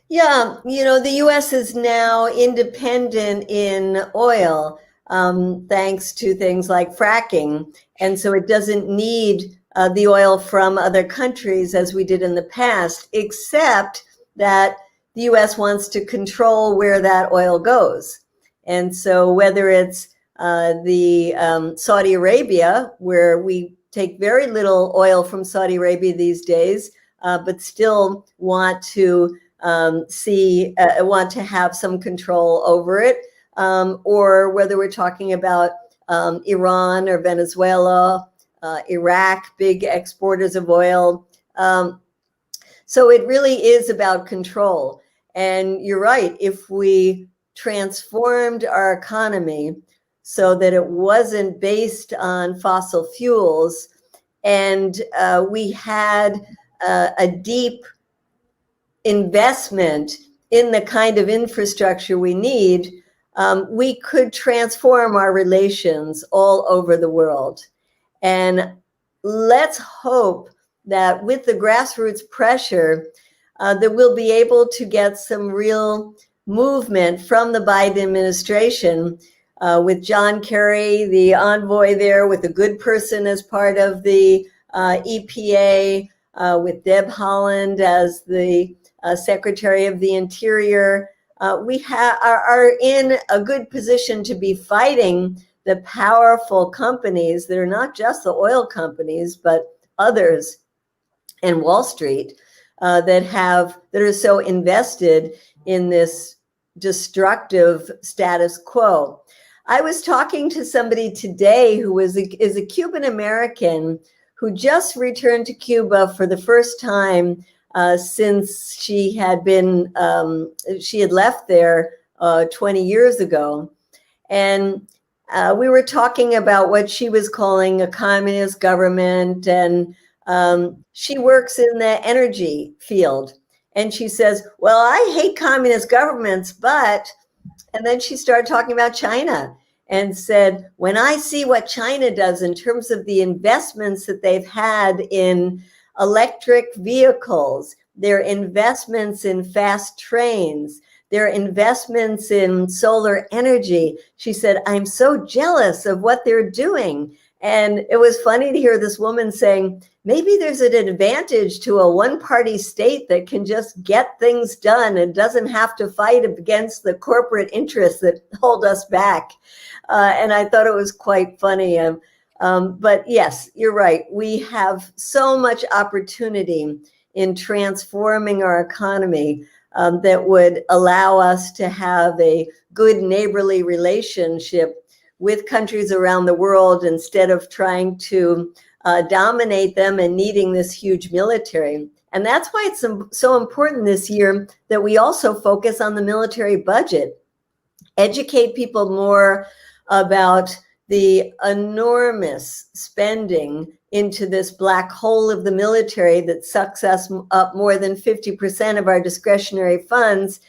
Speaker 3: Yeah, the U.S. is now independent in oil, thanks to things like fracking. And so it doesn't need the oil from other countries as we did in the past, except that the U.S. wants to control where that oil goes. And so whether it's the Saudi Arabia, where we take very little oil from Saudi Arabia these days, but still want to want to have some control over it, or whether we're talking about Iran or Venezuela, Iraq, big exporters of oil. So it really is about control. And you're right, if we transformed our economy so that it wasn't based on fossil fuels, and we had a deep investment in the kind of infrastructure we need, we could transform our relations all over the world. And let's hope that with the grassroots pressure, that we'll be able to get some real movement from the Biden administration, with John Kerry, the envoy there, with a good person as part of the EPA, with Deb Haaland as the Secretary of the Interior. We are in a good position to be fighting the powerful companies that are not just the oil companies, but others, and Wall Street, that are so invested in this destructive status quo. I was talking to somebody today who is a Cuban American who just returned to Cuba for the first time since she had left there 20 years ago. And we were talking about what she was calling a communist government, and she works in the energy field. And she says, well, I hate communist governments, but, and then she started talking about China and said, when I see what China does in terms of the investments that they've had in electric vehicles, their investments in fast trains, their investments in solar energy, she said, I'm so jealous of what they're doing. And it was funny to hear this woman saying, maybe there's an advantage to a one-party state that can just get things done and doesn't have to fight against the corporate interests that hold us back. And I thought it was quite funny. But yes, you're right. We have so much opportunity in transforming our economy that would allow us to have a good neighborly relationship with countries around the world instead of trying to dominate them and needing this huge military. And that's why it's so important this year that we also focus on the military budget, educate people more about the enormous spending into this black hole of the military that sucks us up more than 50% of our discretionary funds,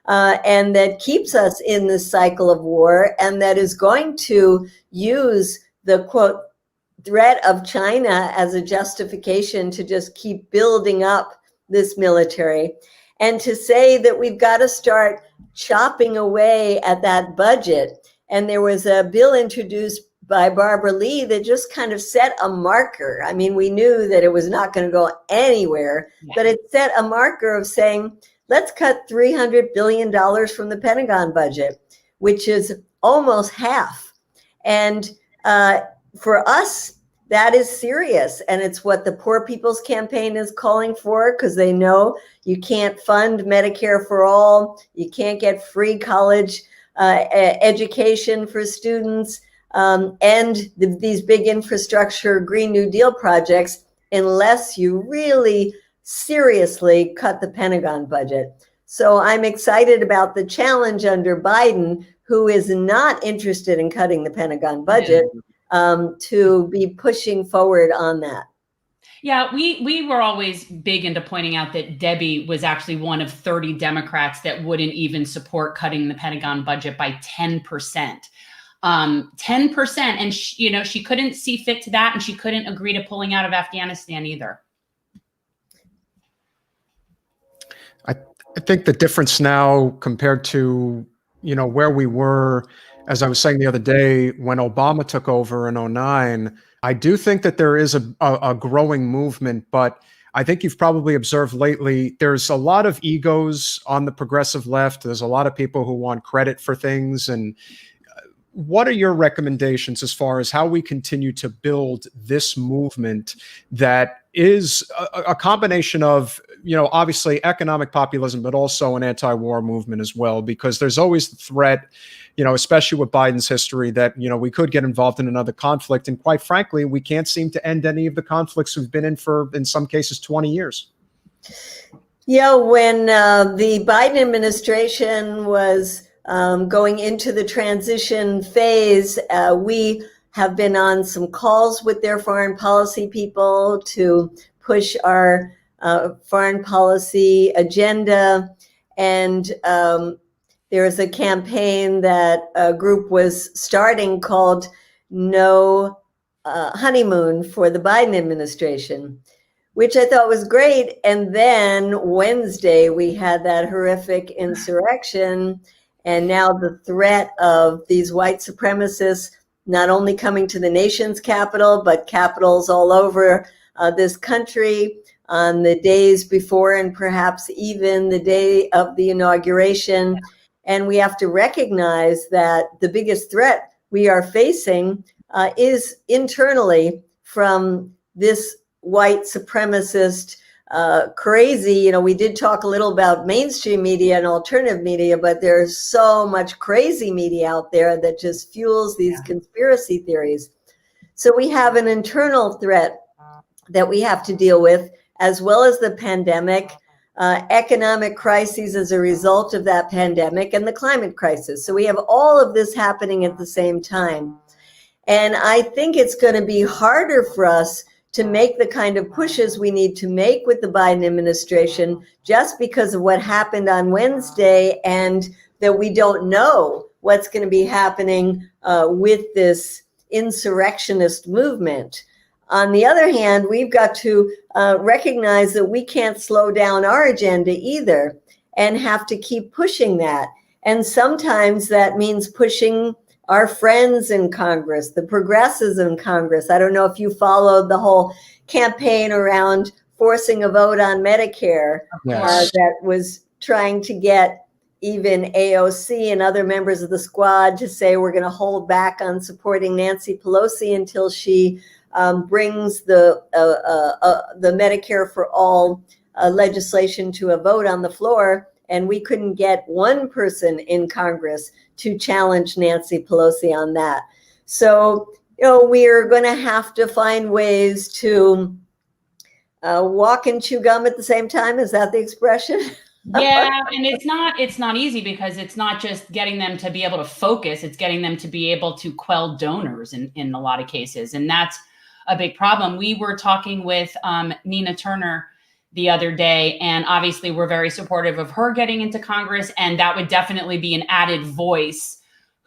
Speaker 3: and that keeps us in this cycle of war, and that is going to use the quote threat of China as a justification to just keep building up this military, and to say that we've got to start chopping away at that budget. And there was a bill introduced by Barbara Lee that just kind of set a marker. I mean, we knew that it was not going to go anywhere, but it set a marker of saying, let's cut $300 billion from the Pentagon budget, which is almost half. And for us, that is serious. And it's what the Poor People's Campaign is calling for, because they know you can't fund Medicare for all. You can't get free college education for students and these big infrastructure Green New Deal projects unless you really seriously cut the Pentagon budget. So I'm excited about the challenge under Biden, who is not interested in cutting the Pentagon budget, to be pushing forward on that.
Speaker 1: Yeah, we were always big into pointing out that Debbie was actually one of 30 Democrats that wouldn't even support cutting the Pentagon budget by 10%. 10%. And she couldn't see fit to that, and she couldn't agree to pulling out of Afghanistan either.
Speaker 2: I think the difference now compared to, where we were, as I was saying the other day, when Obama took over in 2009, I do think that there is a growing movement, but I think you've probably observed lately, there's a lot of egos on the progressive left. There's a lot of people who want credit for things. And what are your recommendations as far as how we continue to build this movement that is a combination of, obviously economic populism, but also an anti-war movement as well? Because there's always the threat, especially with Biden's history, that, we could get involved in another conflict. And quite frankly, we can't seem to end any of the conflicts we've been in for, in some cases, 20 years.
Speaker 3: Yeah, when the Biden administration was going into the transition phase, we have been on some calls with their foreign policy people to push our foreign policy agenda. And there is a campaign that a group was starting called No Honeymoon for the Biden administration, which I thought was great. And then Wednesday, we had that horrific insurrection. And now the threat of these white supremacists not only coming to the nation's capital, but capitals all over this country on the days before and perhaps even the day of the inauguration. And we have to recognize that the biggest threat we are facing is internally from this white supremacist crazy. We did talk a little about mainstream media and alternative media, but there's so much crazy media out there that just fuels these conspiracy theories. So we have an internal threat that we have to deal with, as well as the pandemic, economic crises as a result of that pandemic, and the climate crisis. So we have all of this happening at the same time. And I think it's going to be harder for us to make the kind of pushes we need to make with the Biden administration just because of what happened on Wednesday, and that we don't know what's going to be happening with this insurrectionist movement. On the other hand, we've got to recognize that we can't slow down our agenda either, and have to keep pushing that. And sometimes that means pushing our friends in Congress, the progressives in Congress. I don't know if you followed the whole campaign around forcing a vote on Medicare.
Speaker 2: Yes.
Speaker 3: That was trying to get even AOC and other members of the squad to say we're going to hold back on supporting Nancy Pelosi until she brings the Medicare for all legislation to a vote on the floor. And we couldn't get one person in Congress to challenge Nancy Pelosi on that. So, we are going to have to find ways to walk and chew gum at the same time. Is that the expression?
Speaker 1: Yeah, and it's not easy, because it's not just getting them to be able to focus, it's getting them to be able to quell donors in a lot of cases. And that's a big problem. We were talking with Nina Turner the other day, and obviously we're very supportive of her getting into Congress, and that would definitely be an added voice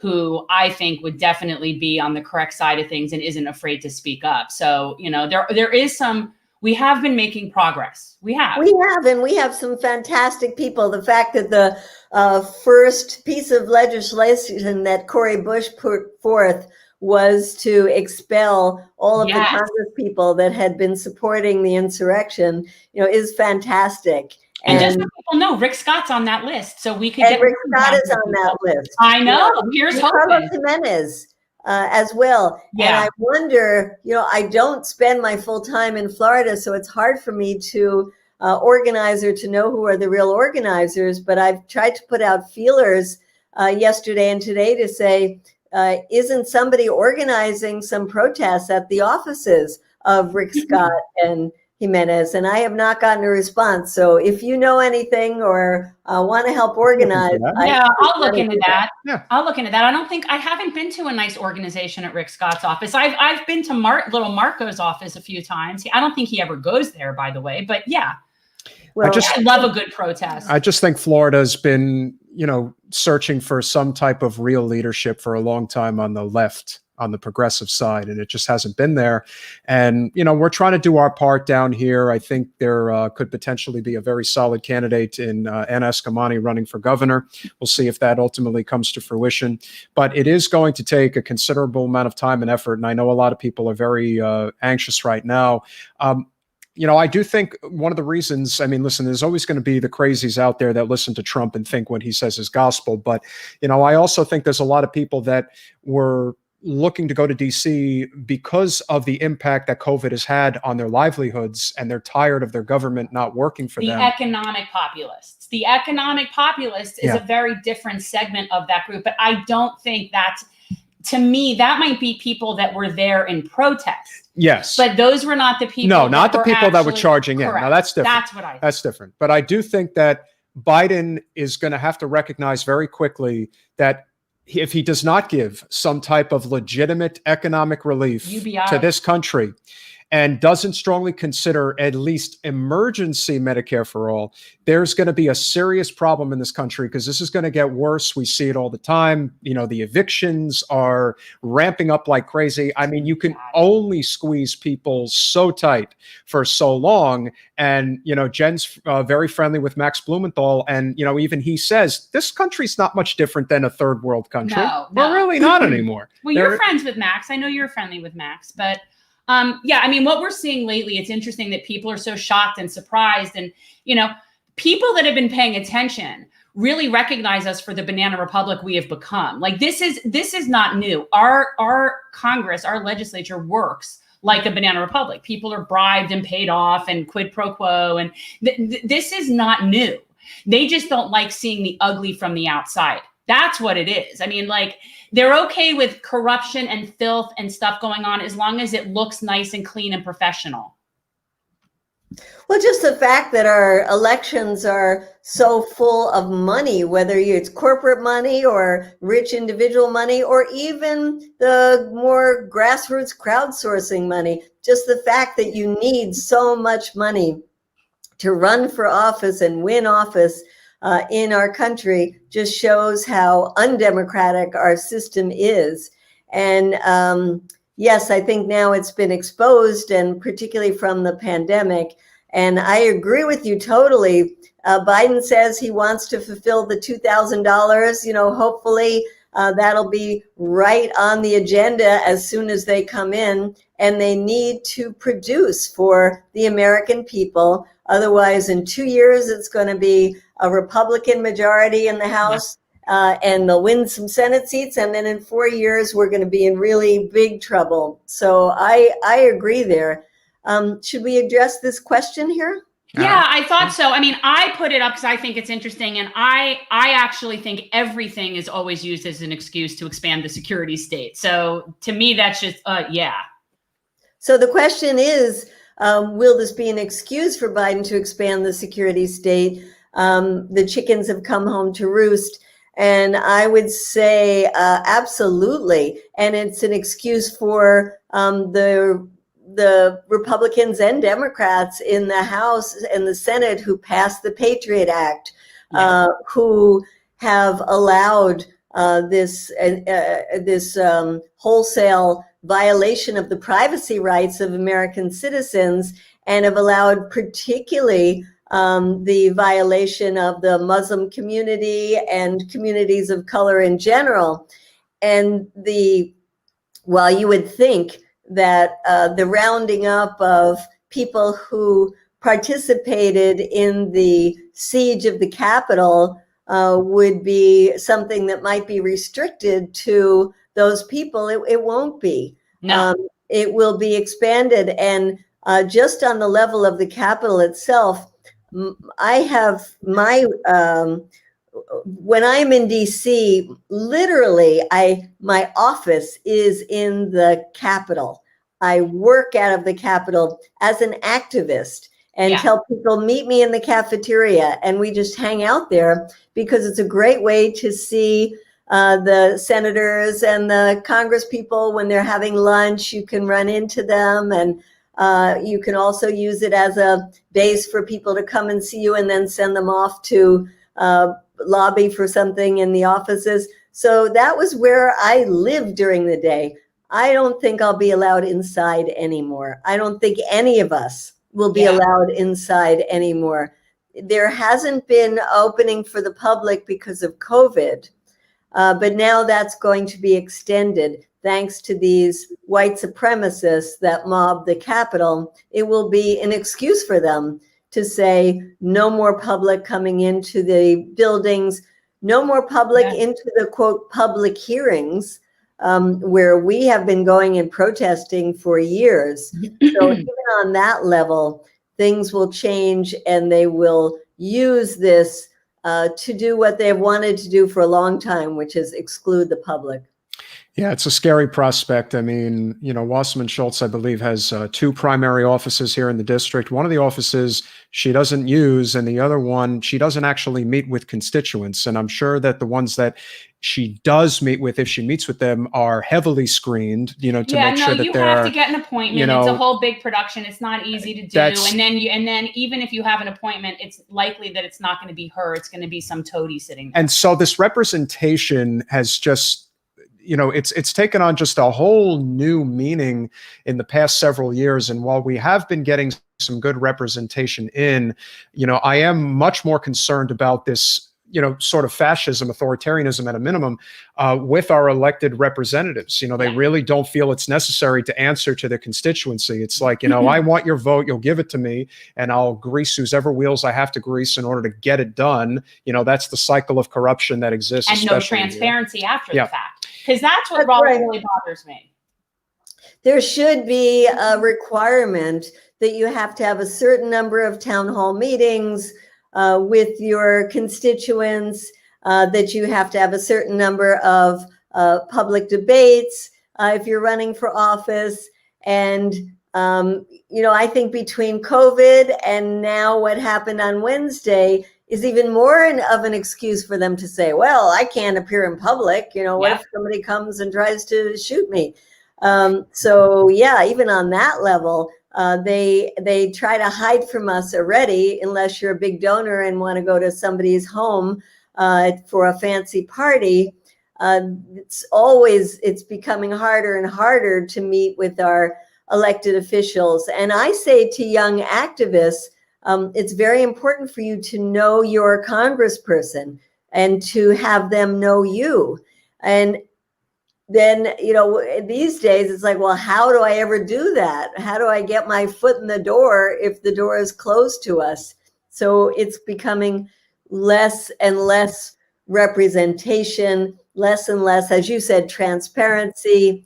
Speaker 1: who I think would definitely be on the correct side of things and isn't afraid to speak up. So, you know, there is some, we have been making progress. We have,
Speaker 3: and we have some fantastic people. The fact that the first piece of legislation that Cori Bush put forth was to expel all of the Congress people that had been supporting the insurrection, you know, is fantastic.
Speaker 1: And just so people know, Rick Scott's on that list, so we could get
Speaker 3: Rick Scott is on that list.
Speaker 1: I know. Here's hoping.
Speaker 3: Jimenez as well.
Speaker 1: Yeah.
Speaker 3: And I wonder, you know, I don't spend my full time in Florida, so it's hard for me to organize or to know who are the real organizers. But I've tried to put out feelers yesterday and today to say, isn't somebody organizing some protests at the offices of Rick Scott and Jimenez? And I have not gotten a response. So if you know anything or want to help organize,
Speaker 1: I'll look into that. Yeah, I'll look into that. I haven't been to a nice organization at Rick Scott's office. I've been to little Marco's office a few times. I don't think he ever goes there, by the way. But yeah, well, I love a good protest.
Speaker 2: I just think Florida's been, you know, searching for some type of real leadership for a long time on the left, on the progressive side, and it just hasn't been there. And, you know, we're trying to do our part down here. I think there could potentially be a very solid candidate in Anna Eskamani running for governor. We'll see if that ultimately comes to fruition. But it is going to take a considerable amount of time and effort, and I know a lot of people are very anxious right now. You know, I do think one of the reasons, I mean, listen, there's always going to be the crazies out there that listen to Trump and think what he says is gospel. But, you know, I also think there's a lot of people that were looking to go to DC because of the impact that COVID has had on their livelihoods, and they're tired of their government not working for them.
Speaker 1: The economic populists. The economic populists is a very different segment of that group. But I don't think that's, to me, that might be people that were there in protest.
Speaker 2: Yes.
Speaker 1: But those were not the people.
Speaker 2: No, not the people that were charging in. Now that's different.
Speaker 1: That's what I think.
Speaker 2: That's different. But I do think that Biden is going to have to recognize very quickly that if he does not give some type of legitimate economic relief to this country and doesn't strongly consider at least emergency Medicare for all, there's going to be a serious problem in this country, because this is going to get worse. We see it all the time. You know, the evictions are ramping up like crazy. I mean, you can only squeeze people so tight for so long. And, you know, Jen's very friendly with Max Blumenthal. And, you know, even he says, this country's not much different than a third world country.
Speaker 1: No.
Speaker 2: We're really not anymore.
Speaker 1: Well, you're friends with Max. I know you're friendly with Max, but yeah, I mean, what we're seeing lately, it's interesting that people are so shocked and surprised. And, you know, people that have been paying attention really recognize us for the banana republic we have become. Like, this is not new. Our Congress, our legislature works like a banana republic. People are bribed and paid off and quid pro quo. And this is not new. They just don't like seeing the ugly from the outside. That's what it is. I mean, like, they're okay with corruption and filth and stuff going on as long as it looks nice and clean and professional.
Speaker 3: Well, just the fact that our elections are so full of money, whether it's corporate money or rich individual money, or even the more grassroots crowdsourcing money, just the fact that you need so much money to run for office and win office in our country just shows how undemocratic our system is. And yes, I think now it's been exposed, and particularly from the pandemic. And I agree with you totally. Biden says he wants to fulfill the $2,000. You know, hopefully that'll be right on the agenda as soon as they come in. And they need to produce for the American people. Otherwise, in 2 years, it's going to be a Republican majority in the House, and they'll win some Senate seats. And then in 4 years, we're going to be in really big trouble. So I agree there. Should we address this question here?
Speaker 1: Yeah, I thought so. I mean, I put it up because I think it's interesting. And I actually think everything is always used as an excuse to expand the security state. So to me, that's just, yeah.
Speaker 3: So the question is, will this be an excuse for Biden to expand the security state? The chickens have come home to roost. And I would say absolutely. And it's an excuse for the Republicans and Democrats in the House and the Senate who passed the Patriot Act, who have allowed this wholesale violation of the privacy rights of American citizens, and have allowed particularly the violation of the Muslim community and communities of color in general. And while you would think that the rounding up of people who participated in the siege of the Capitol would be something that might be restricted to those people, it won't be.
Speaker 1: No.
Speaker 3: It will be expanded. And just on the level of the Capitol itself, I have when I'm in DC, literally, my office is in the Capitol. I work out of the Capitol as an activist and tell people, meet me in the cafeteria, and we just hang out there because it's a great way to see the senators and the Congress people when they're having lunch. You can run into them, and you can also use it as a base for people to come and see you and then send them off to lobby for something in the offices. So that was where I lived during the day. I don't think I'll be allowed inside anymore. I don't think any of us will be allowed inside anymore. There hasn't been opening for the public because of COVID, but now that's going to be extended thanks to these white supremacists that mob the Capitol. It will be an excuse for them to say no more public coming into the buildings, no more public into the, quote, public hearings, where we have been going and protesting for years. So even on that level, things will change, and they will use this to do what they've wanted to do for a long time, which is exclude the public.
Speaker 2: Yeah, it's a scary prospect. I mean, Wasserman Schultz, I believe, has 2 primary offices here in the district. One of the offices she doesn't use, and the other one, she doesn't actually meet with constituents. And I'm sure that the ones that she does meet with, if she meets with them, are heavily screened, to make sure that
Speaker 1: you
Speaker 2: they're,
Speaker 1: have to get an appointment. It's a whole big production. It's not easy to do. And then even if you have an appointment, it's likely that it's not going to be her. It's going to be some toady sitting there.
Speaker 2: And so this representation has just, it's taken on just a whole new meaning in the past several years. And while we have been getting some good representation in, I am much more concerned about this, sort of fascism, authoritarianism at a minimum, with our elected representatives. They really don't feel it's necessary to answer to their constituency. It's like, I want your vote, you'll give it to me, and I'll grease whosever wheels I have to grease in order to get it done. That's the cycle of corruption that exists.
Speaker 1: And no transparency after the fact. Because that's what really bothers me.
Speaker 3: There should be a requirement that you have to have a certain number of town hall meetings with your constituents, that you have to have a certain number of public debates if you're running for office. And, I think between COVID and now what happened on Wednesday is even more of an excuse for them to say, well, I can't appear in public. What if somebody comes and tries to shoot me? So even on that level, they try to hide from us already, unless you're a big donor and want to go to somebody's home for a fancy party. It's becoming harder and harder to meet with our elected officials. And I say to young activists, it's very important for you to know your congressperson and to have them know you. And then, these days it's like, well, how do I ever do that? How do I get my foot in the door if the door is closed to us? So it's becoming less and less representation, less and less, as you said, transparency,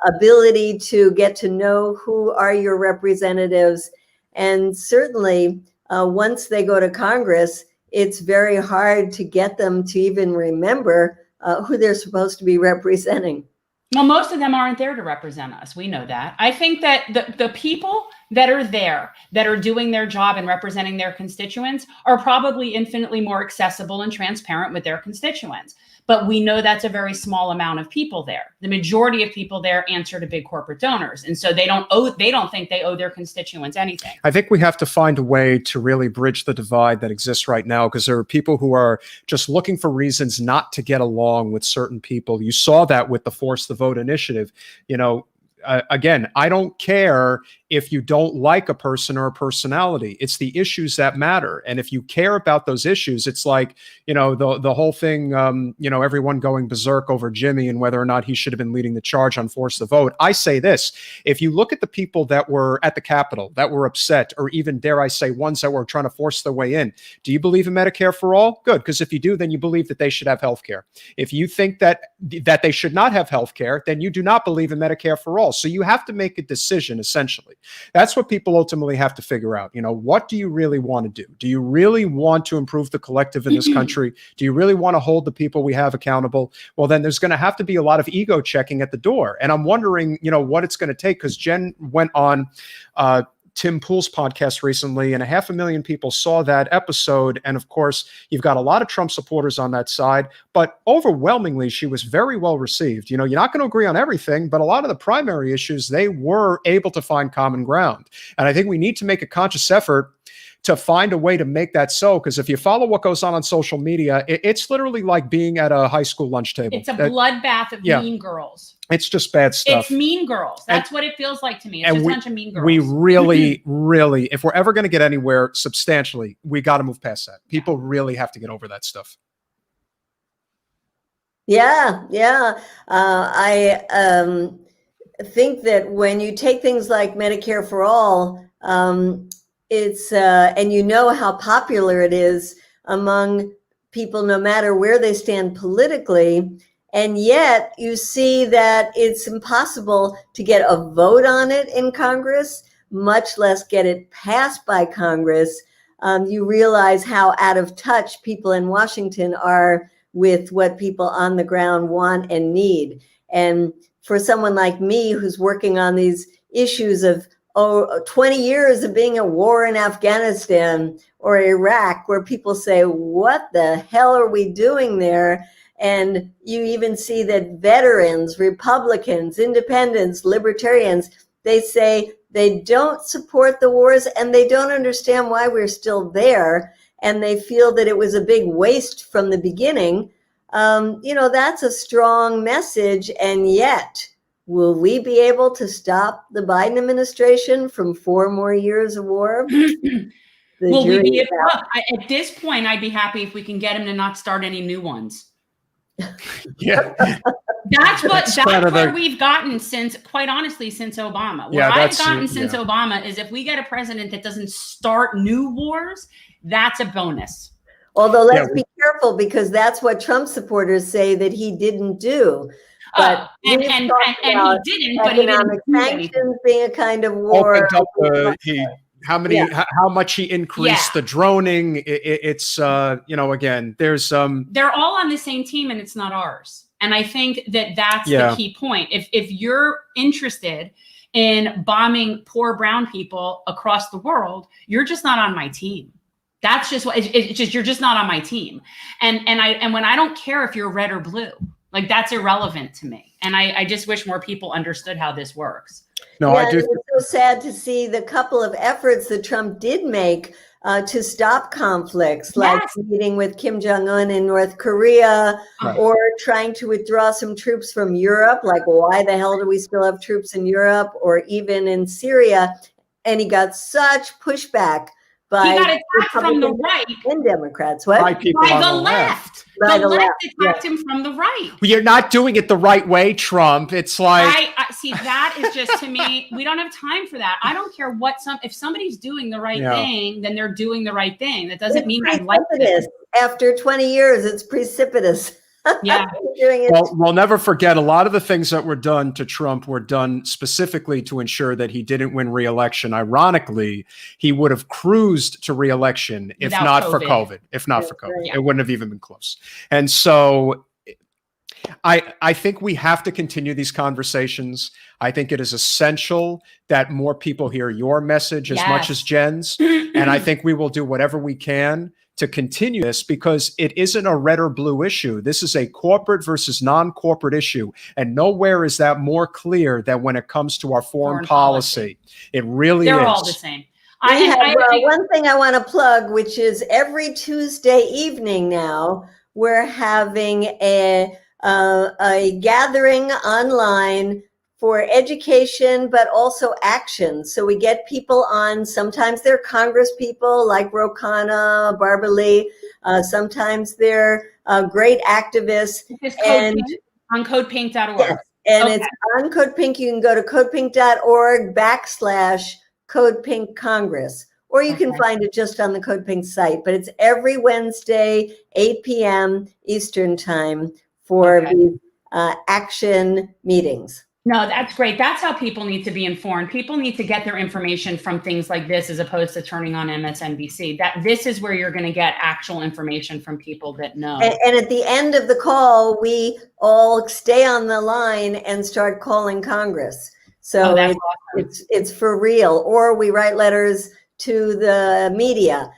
Speaker 3: ability to get to know who are your representatives. And certainly, once they go to Congress, it's very hard to get them to even remember who they're supposed to be representing.
Speaker 1: Well, most of them aren't there to represent us. We know that. I think that the people that are there, that are doing their job and representing their constituents, are probably infinitely more accessible and transparent with their constituents. But we know that's a very small amount of people there. The majority of people there answer to big corporate donors. And so they don't think they owe their constituents anything.
Speaker 2: I think we have to find a way to really bridge the divide that exists right now, because there are people who are just looking for reasons not to get along with certain people. You saw that with the Force the Vote initiative. You know, again, I don't care if you don't like a person or a personality. It's the issues that matter. And if you care about those issues, it's like, you know, the whole thing, you know, everyone going berserk over Jimmy and whether or not he should have been leading the charge on Force the Vote. I say this: if you look at the people that were at the Capitol, that were upset, or even, dare I say, ones that were trying to force their way in, do you believe in Medicare for all? Good, because if you do, then you believe that they should have health care. If you think that they should not have health care, then you do not believe in Medicare for all. So you have to make a decision, essentially. That's what people ultimately have to figure out. You know, what do you really want to do? Do you really want to improve the collective in this country? Do you really want to hold the people we have accountable? Well, then there's going to have to be a lot of ego checking at the door. And I'm wondering, you know, what it's going to take, because Jen went on Tim Pool's podcast recently, and 500,000 people saw that episode. And of course, you've got a lot of Trump supporters on that side, but overwhelmingly, she was very well received. You know, you're not going to agree on everything, but a lot of the primary issues, they were able to find common ground. And I think we need to make a conscious effort to find a way to make that so, because if you follow what goes on social media, it's literally like being at a high school lunch table.
Speaker 1: It's a bloodbath of mean girls.
Speaker 2: It's just bad stuff.
Speaker 1: It's mean girls. That's what it feels like to me. It's just a bunch of mean girls.
Speaker 2: We really, really, if we're ever going to get anywhere substantially, we got to move past that. People really have to get over that stuff.
Speaker 3: Yeah. I think that when you take things like Medicare for all, it's and you know how popular it is among people, no matter where they stand politically, and yet you see that it's impossible to get a vote on it in Congress, much less get it passed by Congress. You realize how out of touch people in Washington are with what people on the ground want and need. And for someone like me, who's working on these issues of 20 years of being at war in Afghanistan or Iraq, where people say, what the hell are we doing there? And you even see that veterans, Republicans, independents, libertarians, they say they don't support the wars and they don't understand why we're still there. And they feel that it was a big waste from the beginning. You know, that's a strong message. And yet, will we be able to stop the Biden administration from 4 more years of war?
Speaker 1: Will we be able, at this point, I'd be happy if we can get him to not start any new ones.
Speaker 2: Yeah.
Speaker 1: That's where we've gotten since, quite honestly, since Obama. Where I've gotten since Obama is if we get a president that doesn't start new wars, that's a bonus.
Speaker 3: Although let's be careful, because that's what Trump supporters say that he didn't do. But
Speaker 1: and he didn't, but he didn't do
Speaker 3: sanctions being a kind of war.
Speaker 2: How much he increased the droning. It's you know, again, there's
Speaker 1: they're all on the same team and it's not ours. And I think that that's the key point. If you're interested in bombing poor brown people across the world, you're just not on my team. That's just what it's just, you're just not on my team. And when I don't care if you're red or blue, like, that's irrelevant to me. And I just wish more people understood how this works.
Speaker 2: No, I do.
Speaker 3: It's so sad to see the couple of efforts that Trump did make to stop conflicts, like meeting with Kim Jong-un in North Korea, or trying to withdraw some troops from Europe. Like, why the hell do we still have troops in Europe, or even in Syria? And he got such pushback by
Speaker 1: he got attacked from the right
Speaker 3: and Democrats.
Speaker 2: By the
Speaker 1: left. The left attacked him from the right.
Speaker 2: Well, you're not doing it the right way, Trump. It's like,
Speaker 1: I see, that is just, to me, we don't have time for that. I don't care if somebody's doing the right thing, then they're doing the right thing. That doesn't mean I like it.
Speaker 3: After 20 years, it's precipitous.
Speaker 1: Yeah.
Speaker 2: Well, we'll never forget, a lot of the things that were done to Trump were done specifically to ensure that he didn't win re-election. Ironically, he would have cruised to re-election if not for COVID. It wouldn't have even been close. And so I think we have to continue these conversations. I think it is essential that more people hear your message as much as Jen's. And I think we will do whatever we can to continue this, because it isn't a red or blue issue. This is a corporate versus non-corporate issue. And nowhere is that more clear than when it comes to our foreign policy. It really is.
Speaker 1: They're all the same.
Speaker 3: One thing I want to plug, which is every Tuesday evening now, we're having a gathering online for education, but also action. So we get people on, sometimes they're Congress people like Ro Khanna, Barbara Lee, sometimes they're great activists.
Speaker 1: And on codepink.org.
Speaker 3: Yes, and it's on CODEPINK. You can go to codepink.org/CODEPINK Congress, or you can find it just on the CODEPINK site. But it's every Wednesday, 8 p.m. Eastern time for the action meetings.
Speaker 1: No, that's great. That's how people need to be informed. People need to get their information from things like this, as opposed to turning on MSNBC. This is where you're going to get actual information from people that know.
Speaker 3: And at the end of the call, we all stay on the line and start calling Congress. So it's for real. Or we write letters to the media.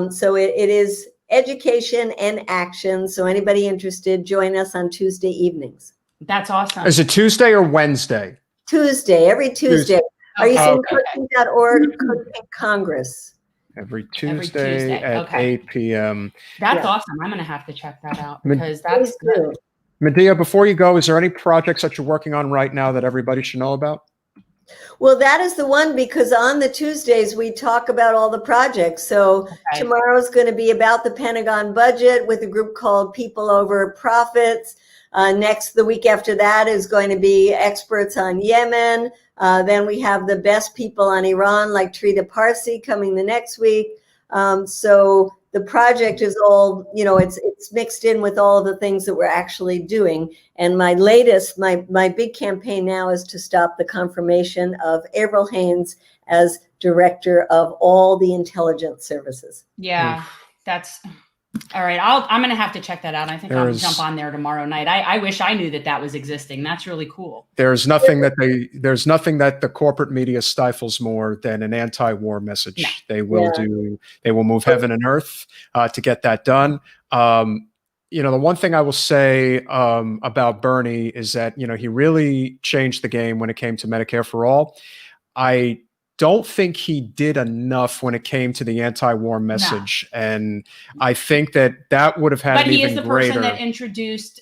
Speaker 3: So it is education and action. So anybody interested, join us on Tuesday evenings.
Speaker 1: That's awesome.
Speaker 2: Is it Tuesday or Wednesday?
Speaker 3: Tuesday, every Tuesday. Are you saying CODEPINK.org, CODEPINK Congress?
Speaker 2: Every Tuesday at 8 p.m.
Speaker 1: That's awesome. I'm going to have to check that out, because that's good.
Speaker 2: Medea, before you go, is there any projects that you're working on right now that everybody should know about?
Speaker 3: Well, that is the one, because on the Tuesdays, we talk about all the projects. So tomorrow's going to be about the Pentagon budget with a group called People Over Profits. The week after that is going to be experts on Yemen. Then we have the best people on Iran, like Trita Parsi, coming the next week. So the project is all, it's mixed in with all of the things that we're actually doing. And my latest, my big campaign now is to stop the confirmation of Avril Haines as director of all the intelligence services.
Speaker 1: Yeah, that's... All right, I'm going to have to check that out. I think I'll jump on there tomorrow night. I wish I knew that was existing. That's really cool.
Speaker 2: There's nothing that the corporate media stifles more than an anti-war message. No. They will move heaven and earth to get that done. The one thing I will say about Bernie is that, he really changed the game when it came to Medicare for All. I don't think he did enough when it came to the anti-war message. No. And I think that would have had an even greater... But he is the person that introduced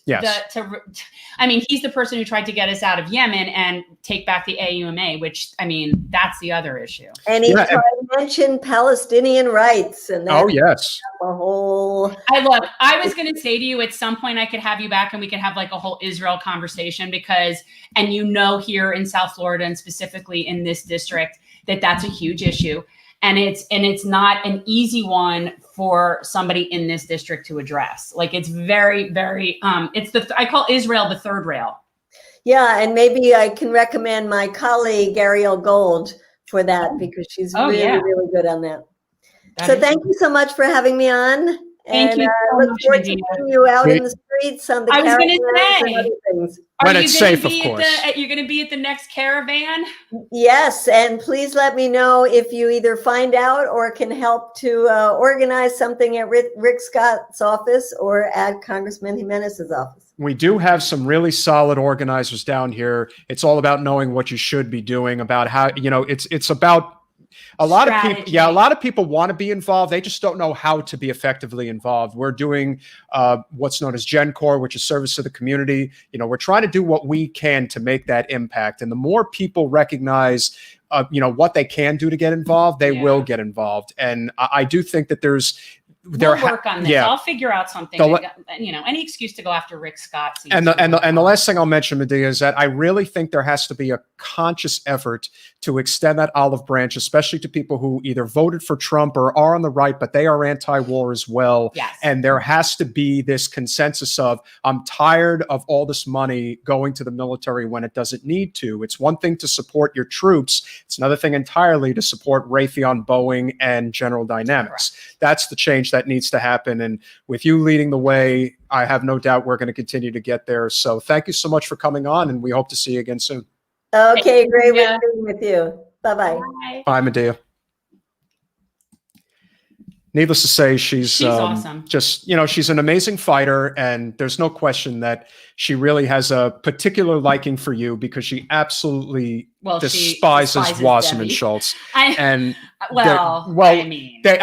Speaker 2: he's the person who tried to get us out of Yemen and take back the AUMA, which, that's the other issue.
Speaker 3: And he mentioned Palestinian rights. And
Speaker 2: oh, yes.
Speaker 3: A whole...
Speaker 1: I was going to say to you, at some point I could have you back and we could have like a whole Israel conversation, because, and here in South Florida, and specifically in this district, that's a huge issue, and it's not an easy one for somebody in this district to address. Like, it's very, very I call Israel the third rail.
Speaker 3: Yeah, and maybe I can recommend my colleague Ariel Gold for that, because she's really good on that. So thank you so much for having me on.
Speaker 1: Thank you so
Speaker 3: look
Speaker 1: much,
Speaker 3: forward to seeing you out in the streets on the
Speaker 1: I was going to say,
Speaker 2: when it's safe, of course.
Speaker 1: You're going to be at the next caravan?
Speaker 3: Yes, and please let me know if you either find out or can help to organize something at Rick Scott's office or at Congressman Jimenez's office.
Speaker 2: We do have some really solid organizers down here. It's all about knowing what you should be doing, about how, it's about a lot of people want to be involved. They just don't know how to be effectively involved. We're doing what's known as GenCore, which is service to the community. We're trying to do what we can to make that impact. And the more people recognize, what they can do to get involved, they will get involved. And I do think that
Speaker 1: we'll work on this. I'll figure out something. Any excuse to go after Rick Scott.
Speaker 2: And the last thing I'll mention, Medea, is that I really think there has to be a conscious effort to extend that olive branch, especially to people who either voted for Trump or are on the right, but they are anti-war as well.
Speaker 1: Yes.
Speaker 2: And there has to be this consensus of, I'm tired of all this money going to the military when it doesn't need to. It's one thing to support your troops. It's another thing entirely to support Raytheon, Boeing, and General Dynamics. Correct. That's the change that needs to happen. And with you leading the way, I have no doubt we're going to continue to get there. So thank you so much for coming on, and we hope to see you again soon.
Speaker 3: Okay, great
Speaker 1: Yeah.
Speaker 3: being with you. Bye-bye.
Speaker 1: Bye.
Speaker 2: Bye, Medea. Needless to say, she's
Speaker 1: awesome.
Speaker 2: Just, she's an amazing fighter, and there's no question that she really has a particular liking for you because she absolutely despises Wasserman Schultz. I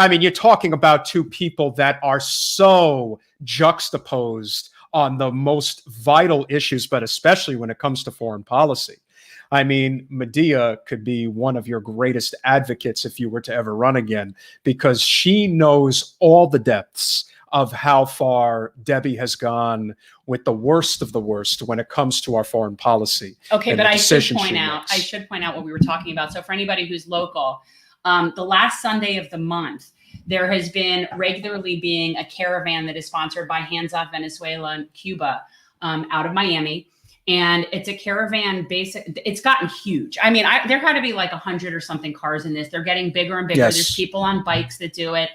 Speaker 2: mean, you're talking about two people that are so juxtaposed on the most vital issues, but especially when it comes to foreign policy. I mean, Medea could be one of your greatest advocates if you were to ever run again, because she knows all the depths of how far Debbie has gone with the worst of the worst when it comes to our foreign policy.
Speaker 1: Okay, but I should point out what we were talking about. So for anybody who's local, the last Sunday of the month, there has been regularly being a caravan that is sponsored by Hands Off Venezuela and Cuba out of Miami. And it's a caravan it's gotten huge. I mean, there had to be like 100 or something cars in this. They're getting bigger and bigger.
Speaker 2: Yes.
Speaker 1: There's people on bikes that do it.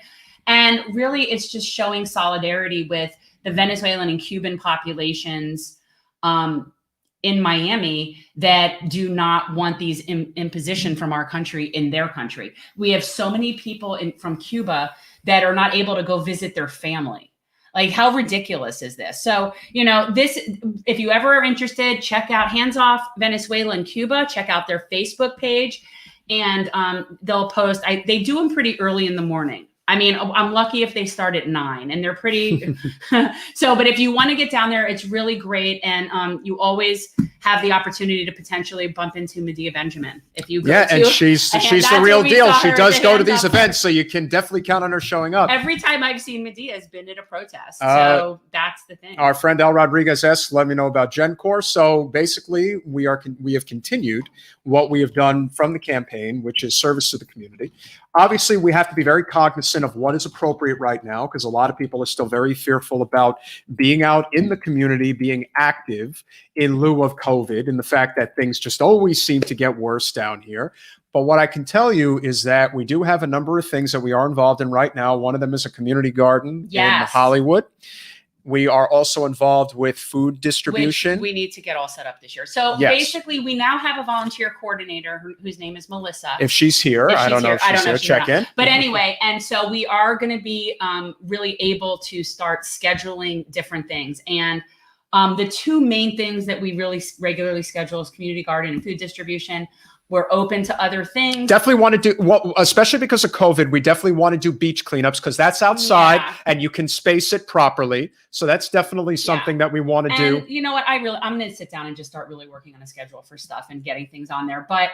Speaker 1: And really, it's just showing solidarity with the Venezuelan and Cuban populations in Miami that do not want these imposition from our country in their country. We have so many people from Cuba that are not able to go visit their family. Like, how ridiculous is this? So, if you ever are interested, check out Hands Off Venezuela and Cuba. Check out their Facebook page, and they'll post. They do them pretty early in the morning. I mean, I'm lucky if they start at 9, and they're pretty. But if you want to get down there, it's really great, and you always have the opportunity to potentially bump into Medea Benjamin if you go.
Speaker 2: Yeah, and she's the real deal. She does go to these events, so you can definitely count on her showing up.
Speaker 1: Every time I've seen Medea has been at a protest, so that's the thing.
Speaker 2: Our friend Al Rodriguez asks, "Let me know about GenCore." So basically, we have continued what we have done from the campaign, which is service to the community. Obviously, we have to be very cognizant of what is appropriate right now, because a lot of people are still very fearful about being out in the community, being active in lieu of COVID, and the fact that things just always seem to get worse down here. But what I can tell you is that we do have a number of things that we are involved in right now. One of them is a community garden in Hollywood. We are also involved with food distribution.
Speaker 1: Which we need to get all set up this year. So basically, we now have a volunteer coordinator whose name is Melissa.
Speaker 2: If she's here, I don't know if she's here. Check in.
Speaker 1: But anyway, and so we are going to be really able to start scheduling different things. And the two main things that we really regularly schedule is community garden and food distribution. We're open to other things. Definitely want to do,
Speaker 2: especially because of COVID, we definitely want to do beach cleanups because that's outside and you can space it properly. So that's definitely something that we want to do.
Speaker 1: You know what? I'm going to sit down and just start really working on a schedule for stuff and getting things on there. But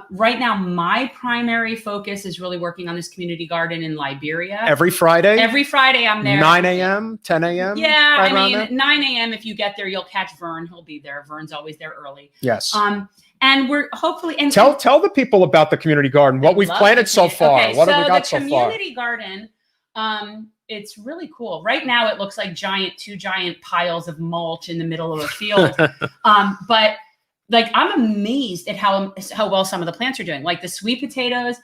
Speaker 1: right now, my primary focus is really working on this community garden in Liberia.
Speaker 2: Every Friday?
Speaker 1: Every Friday I'm there.
Speaker 2: 9 a.m., 10 a.m.?
Speaker 1: Yeah, I mean, 9 a.m. If you get there, you'll catch Vern. He'll be there. Vern's always there early.
Speaker 2: Yes.
Speaker 1: And we're hopefully
Speaker 2: tell the people about the community garden, what we've planted so far.
Speaker 1: Okay,
Speaker 2: what have we got so far?
Speaker 1: The community garden, it's really cool. Right now, it looks like two giant piles of mulch in the middle of a field. But like, I'm amazed at how well some of the plants are doing. Like the sweet potatoes,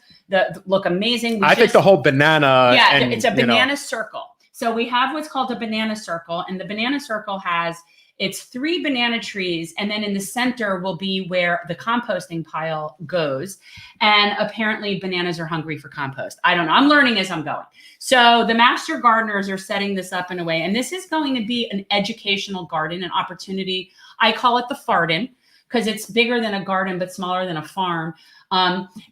Speaker 1: look amazing.
Speaker 2: I think the whole banana.
Speaker 1: Yeah, it's a banana circle. So we have what's called a banana circle, and the banana circle it's 3 banana trees, and then in the center will be where the composting pile goes. And apparently bananas are hungry for compost. I don't know. I'm learning as I'm going. So the master gardeners are setting this up in a way, and this is going to be an educational garden, an opportunity. I call it the Farden because it's bigger than a garden, but smaller than a farm.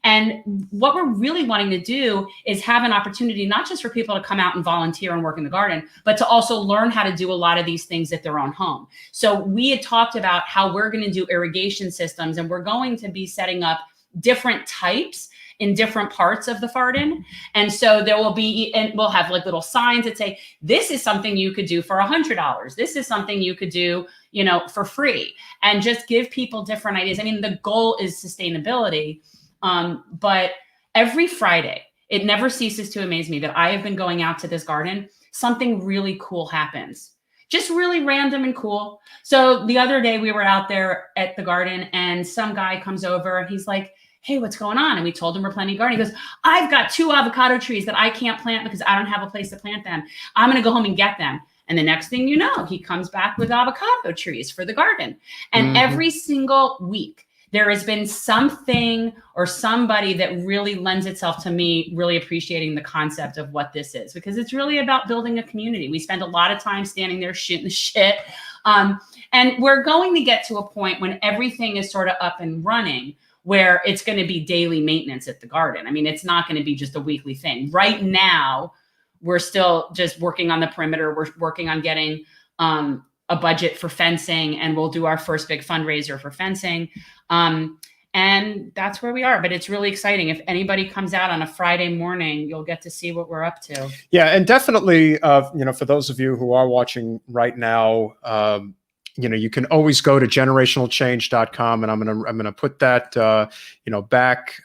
Speaker 1: And what we're really wanting to do is have an opportunity, not just for people to come out and volunteer and work in the garden, but to also learn how to do a lot of these things at their own home. So we had talked about how we're going to do irrigation systems, and we're going to be setting up different types in different parts of the Farden. And so there will be, and we'll have like little signs that say, this is something you could do for $100. This is something you could do, for free, and just give people different ideas. I mean, the goal is sustainability. But every Friday, it never ceases to amaze me that I have been going out to this garden. Something really cool happens. Just really random and cool. So the other day we were out there at the garden and some guy comes over and he's like, hey, what's going on? And we told him we're planting a garden. He goes, I've got 2 avocado trees that I can't plant because I don't have a place to plant them. I'm going to go home and get them. And the next thing you know, he comes back with avocado trees for the garden. And every single week, there has been something or somebody that really lends itself to me really appreciating the concept of what this is, because it's really about building a community. We spend a lot of time standing there shooting the shit. And we're going to get to a point when everything is sort of up and running, where it's going to be daily maintenance at the garden. I mean, it's not going to be just a weekly thing. Right now, we're still just working on the perimeter. We're working on getting a budget for fencing, and we'll do our first big fundraiser for fencing. And that's where we are, but it's really exciting. If anybody comes out on a Friday morning, you'll get to see what we're up to.
Speaker 2: Yeah, and definitely, for those of you who are watching right now, you can always go to generationalchange.com, and I'm gonna put that back.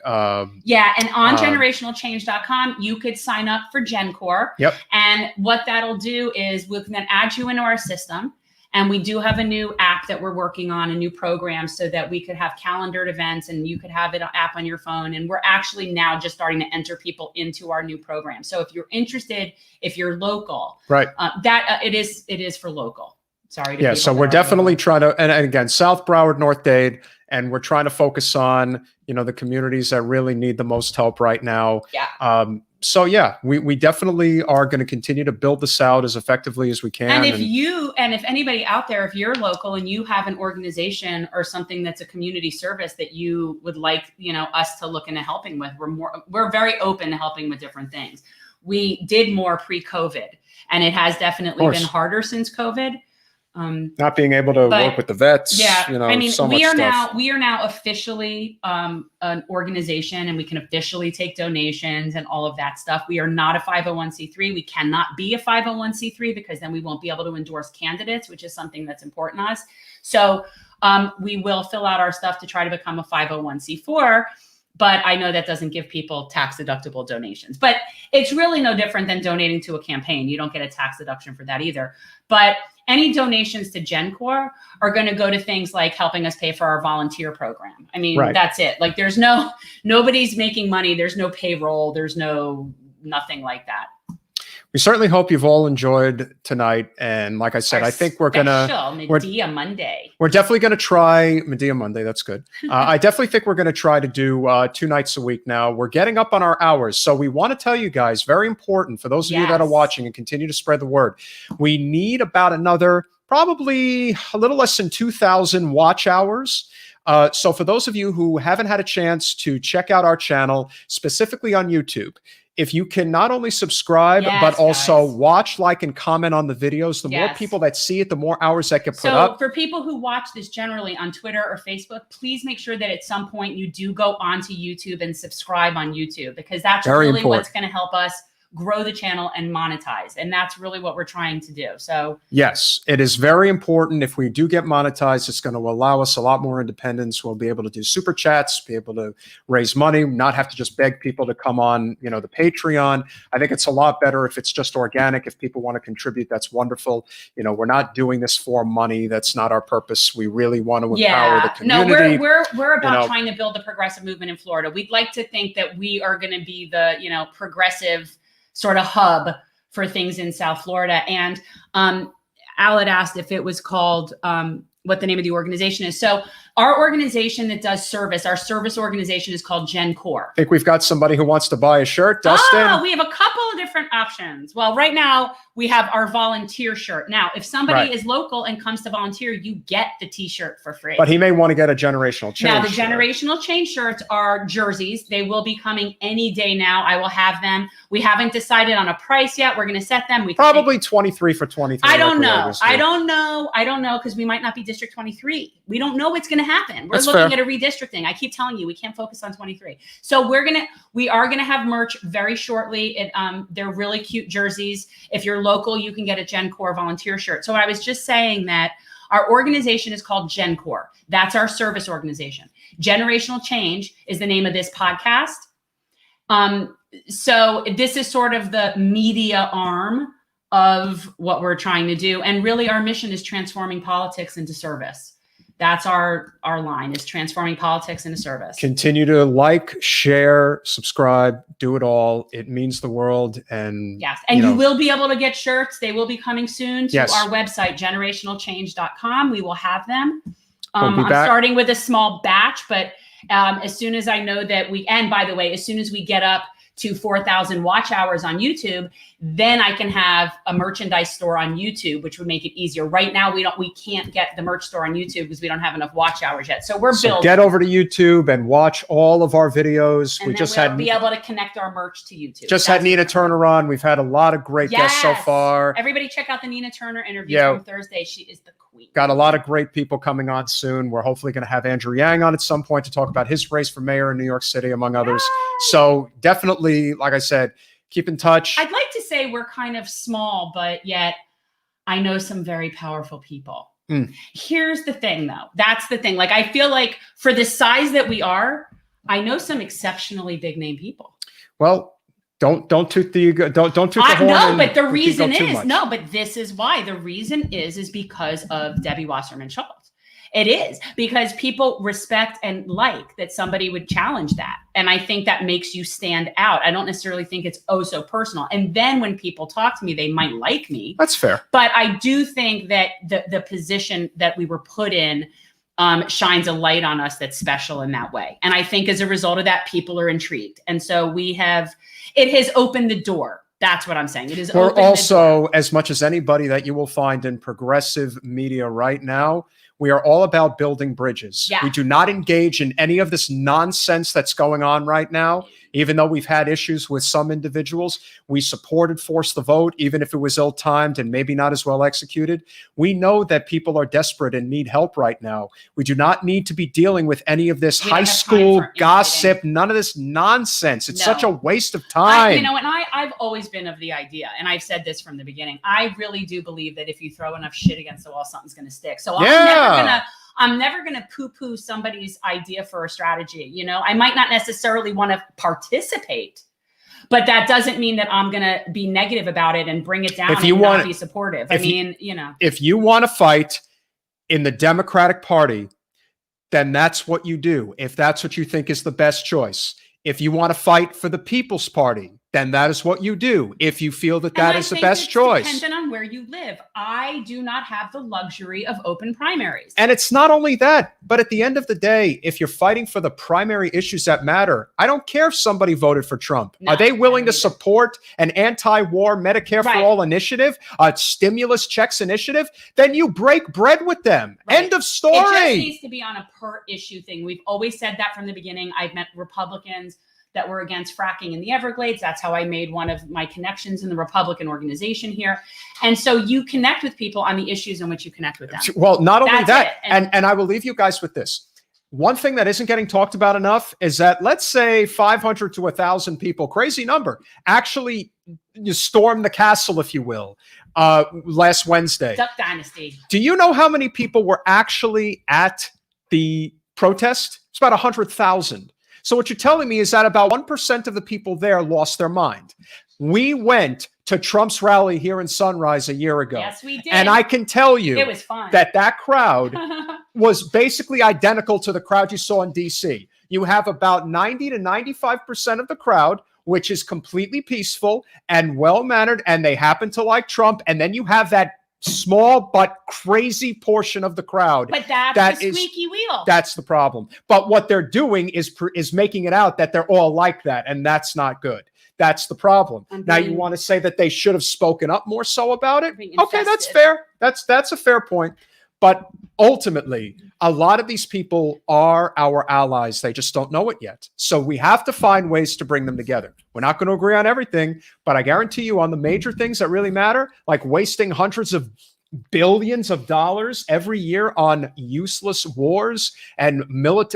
Speaker 1: Yeah, and on generationalchange.com, you could sign up for GenCore.
Speaker 2: Yep.
Speaker 1: And what that'll do is we can then add you into our system. And we do have a new app that we're working on, a new program, so that we could have calendared events and you could have an app on your phone. And we're actually now just starting to enter people into our new program. So if you're interested, if you're local,
Speaker 2: right,
Speaker 1: it is for local. Sorry.
Speaker 2: Yeah. So we're definitely trying to, and again, South Broward, North Dade, and we're trying to focus on, the communities that really need the most help right now.
Speaker 1: Yeah.
Speaker 2: So yeah, we definitely are going to continue to build this out as effectively as we can.
Speaker 1: And if anybody out there, if you're local and you have an organization or something that's a community service that you would like, us to look into helping with, we're very open to helping with different things. We did more pre-COVID, and it has definitely been harder since COVID.
Speaker 2: Not being able to work with the vets.
Speaker 1: Yeah.
Speaker 2: I mean,
Speaker 1: we are now officially an organization, and we can officially take donations and all of that stuff. We are not a 501c3. We cannot be a 501c3 because then we won't be able to endorse candidates, which is something that's important to us. So we will fill out our stuff to try to become a 501c4. But I know that doesn't give people tax deductible donations. But it's really no different than donating to a campaign. You don't get a tax deduction for that either. But any donations to GenCore are going to go to things like helping us pay for our volunteer program. I mean, That's it. Like nobody's making money. There's no payroll. There's nothing like that.
Speaker 2: We certainly hope you've all enjoyed tonight. And like I said, I think we're
Speaker 1: Medea Monday.
Speaker 2: We're definitely going to try Medea Monday. That's good. I definitely think we're going to try to do 2 nights a week now. We're getting up on our hours. So we want to tell you guys, very important for those of you that are watching and continue to spread the word. We need about another, probably a little less than 2,000 watch hours. So for those of you who haven't had a chance to check out our channel, specifically on YouTube, if you can not only subscribe, but also watch, like, and comment on the videos, the more people that see it, the more hours that get put up.
Speaker 1: So for people who watch this generally on Twitter or Facebook, please make sure that at some point you do go onto YouTube and subscribe on YouTube, because that's really what's going to help us grow the channel and monetize. And that's really what we're trying to do. So
Speaker 2: yes, it is very important. If we do get monetized, it's going to allow us a lot more independence. We'll be able to do super chats, be able to raise money, not have to just beg people to come on, the Patreon. I think it's a lot better if it's just organic. If people want to contribute, that's wonderful. We're not doing this for money. That's not our purpose. We really want to empower the community.
Speaker 1: No, we're about trying to build the progressive movement in Florida. We'd like to think that we are going to be the, progressive sort of hub for things in South Florida. And Al had asked if it was called, what the name of the organization is. So our organization that does service, our service organization is called GenCore.
Speaker 2: I think we've got somebody who wants to buy a shirt. Dustin?
Speaker 1: Oh, we have a couple of different options. Well, right now we have our volunteer shirt. Now, if somebody is local and comes to volunteer, you get the t-shirt for free.
Speaker 2: But he may want to get a generational change.
Speaker 1: Now, the generational change shirts are jerseys. They will be coming any day now. I will have them. We haven't decided on a price yet. We're going to set them. We
Speaker 2: probably 23 for 23.
Speaker 1: I don't know. I don't know, because we might not be District 23. We don't know what's going to happen. We're looking at a redistricting. I keep telling you, we can't focus on 23. So we are going to have merch very shortly. They're really cute jerseys. If you're local, you can get a GenCore volunteer shirt. So I was just saying that our organization is called GenCore. That's our service organization. Generational Change is the name of this podcast. So this is sort of the media arm of what we're trying to do. And really our mission is transforming politics into service. That's our line, is transforming politics into service.
Speaker 2: Continue to like, share, subscribe, do it all. It means the world. And
Speaker 1: yes, and you will be able to get shirts. They will be coming soon to
Speaker 2: Yes.
Speaker 1: our website, generationalchange.com. We will have them.
Speaker 2: We'll be
Speaker 1: I'm
Speaker 2: back.
Speaker 1: starting with a small batch, but as soon as I know that and by the way, as soon as we get up to 4,000 watch hours on YouTube, then I can have a merchandise store on YouTube, which would make it easier. Right now, we can't get the merch store on YouTube because we don't have enough watch hours yet. So we're building.
Speaker 2: Get over to YouTube and watch all of our videos.
Speaker 1: And
Speaker 2: we
Speaker 1: then
Speaker 2: just
Speaker 1: we'll
Speaker 2: had
Speaker 1: be able to connect our merch to YouTube.
Speaker 2: Just had Nina Turner on. We've had a lot of great guests so far.
Speaker 1: Everybody check out the Nina Turner interview from Thursday. She is the queen.
Speaker 2: Got a lot of great people coming on soon. We're hopefully going to have Andrew Yang on at some point to talk about his race for mayor in New York City, among others. So definitely, like I said, keep in touch.
Speaker 1: I'd like to say we're kind of small, but yet I know some very powerful people. Here's the thing, though. That's the thing. Like, I feel like for the size that we are, I know some exceptionally big name people.
Speaker 2: Well, don't toot the don't toot the horn.
Speaker 1: No, but the reason is but this is why. The reason is because of Debbie Wasserman Schultz. It is because people respect and like that somebody would challenge that. And I think that makes you stand out. I don't necessarily think it's so personal. And then when people talk to me, they might like me.
Speaker 2: That's fair.
Speaker 1: But I do think that the position that we were put in shines a light on us that's special in that way. And I think as a result of that, people are intrigued. And so it has opened the door. That's what I'm saying. It is.
Speaker 2: We're also, as much as anybody that you will find in progressive media right now, we are all about building bridges.
Speaker 1: Yeah.
Speaker 2: We do not engage in any of this nonsense that's going on right now. Even though we've had issues with some individuals, we supported Force the Vote, even if it was ill-timed and maybe not as well executed. We know that people are desperate and need help right now. We do not need to be dealing with any of this high school gossip, none of this nonsense. It's such a waste of time.
Speaker 1: And I've always been of the idea, and I've said this from the beginning, I really do believe that if you throw enough shit against the wall, something's going to stick. So I'm never going to poo-poo somebody's idea for a strategy. You know, I might not necessarily want to participate, but that doesn't mean that I'm going to be negative about it and bring it down and not be supportive.
Speaker 2: If you want to fight in the Democratic Party, then that's what you do. If that's what you think is the best choice. If you want to fight for the People's Party, then that is what you do. If you feel that that is the best choice.
Speaker 1: Dependent on where you live. I do not have the luxury of open primaries.
Speaker 2: And it's not only that, but at the end of the day, if you're fighting for the primary issues that matter, I don't care if somebody voted for Trump. Are they willing to support an anti-war Medicare for all initiative, a stimulus checks initiative? Then you break bread with them. End of story.
Speaker 1: It just needs to be on a per issue thing. We've always said that from the beginning. I've met Republicans that were against fracking in the Everglades. That's how I made one of my connections in the Republican organization here. And so you connect with people on the issues in which you connect with them.
Speaker 2: Well, not only that, and I will leave you guys with this. One thing that isn't getting talked about enough is that, let's say 500 to 1,000 people, crazy number, actually stormed the castle, if you will, last Wednesday.
Speaker 1: Duck Dynasty.
Speaker 2: Do you know how many people were actually at the protest? It's about 100,000. So what you're telling me is that about 1% of the people there lost their mind. We went to Trump's rally here in Sunrise a year ago.
Speaker 1: Yes, we did.
Speaker 2: And I can tell you
Speaker 1: it was fun.
Speaker 2: that crowd was basically identical to the crowd you saw in DC. You have about 90 to 95% of the crowd, which is completely peaceful and well-mannered, and they happen to like Trump. And then you have that small but crazy portion of the crowd.
Speaker 1: But that's the squeaky wheel.
Speaker 2: That's the problem. But what they're doing is making it out that they're all like that, and that's not good. That's the problem. Now you want to say that they should have spoken up more so about it? Okay, that's fair. That's a fair point. But ultimately, a lot of these people are our allies. They just don't know it yet. So we have to find ways to bring them together. We're not going to agree on everything, but I guarantee you on the major things that really matter, like wasting hundreds of billions of dollars every year on useless wars and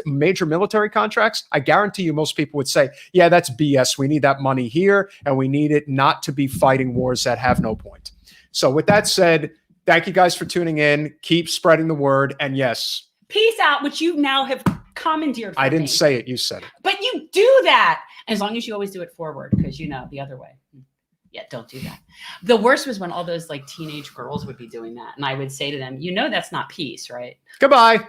Speaker 2: major military contracts, I guarantee you most people would say, yeah, that's BS. We need that money here, and we need it not to be fighting wars that have no point. So with that said, thank you guys for tuning in. Keep spreading the word. And yes.
Speaker 1: Peace out, which you now have commandeered from
Speaker 2: I didn't
Speaker 1: me.
Speaker 2: say it. You said it.
Speaker 1: But you do that. As long as you always do it forward, because you know the other way. Yeah, don't do that. The worst was when all those like teenage girls would be doing that. And I would say to them, you know, that's not peace, right?
Speaker 2: Goodbye.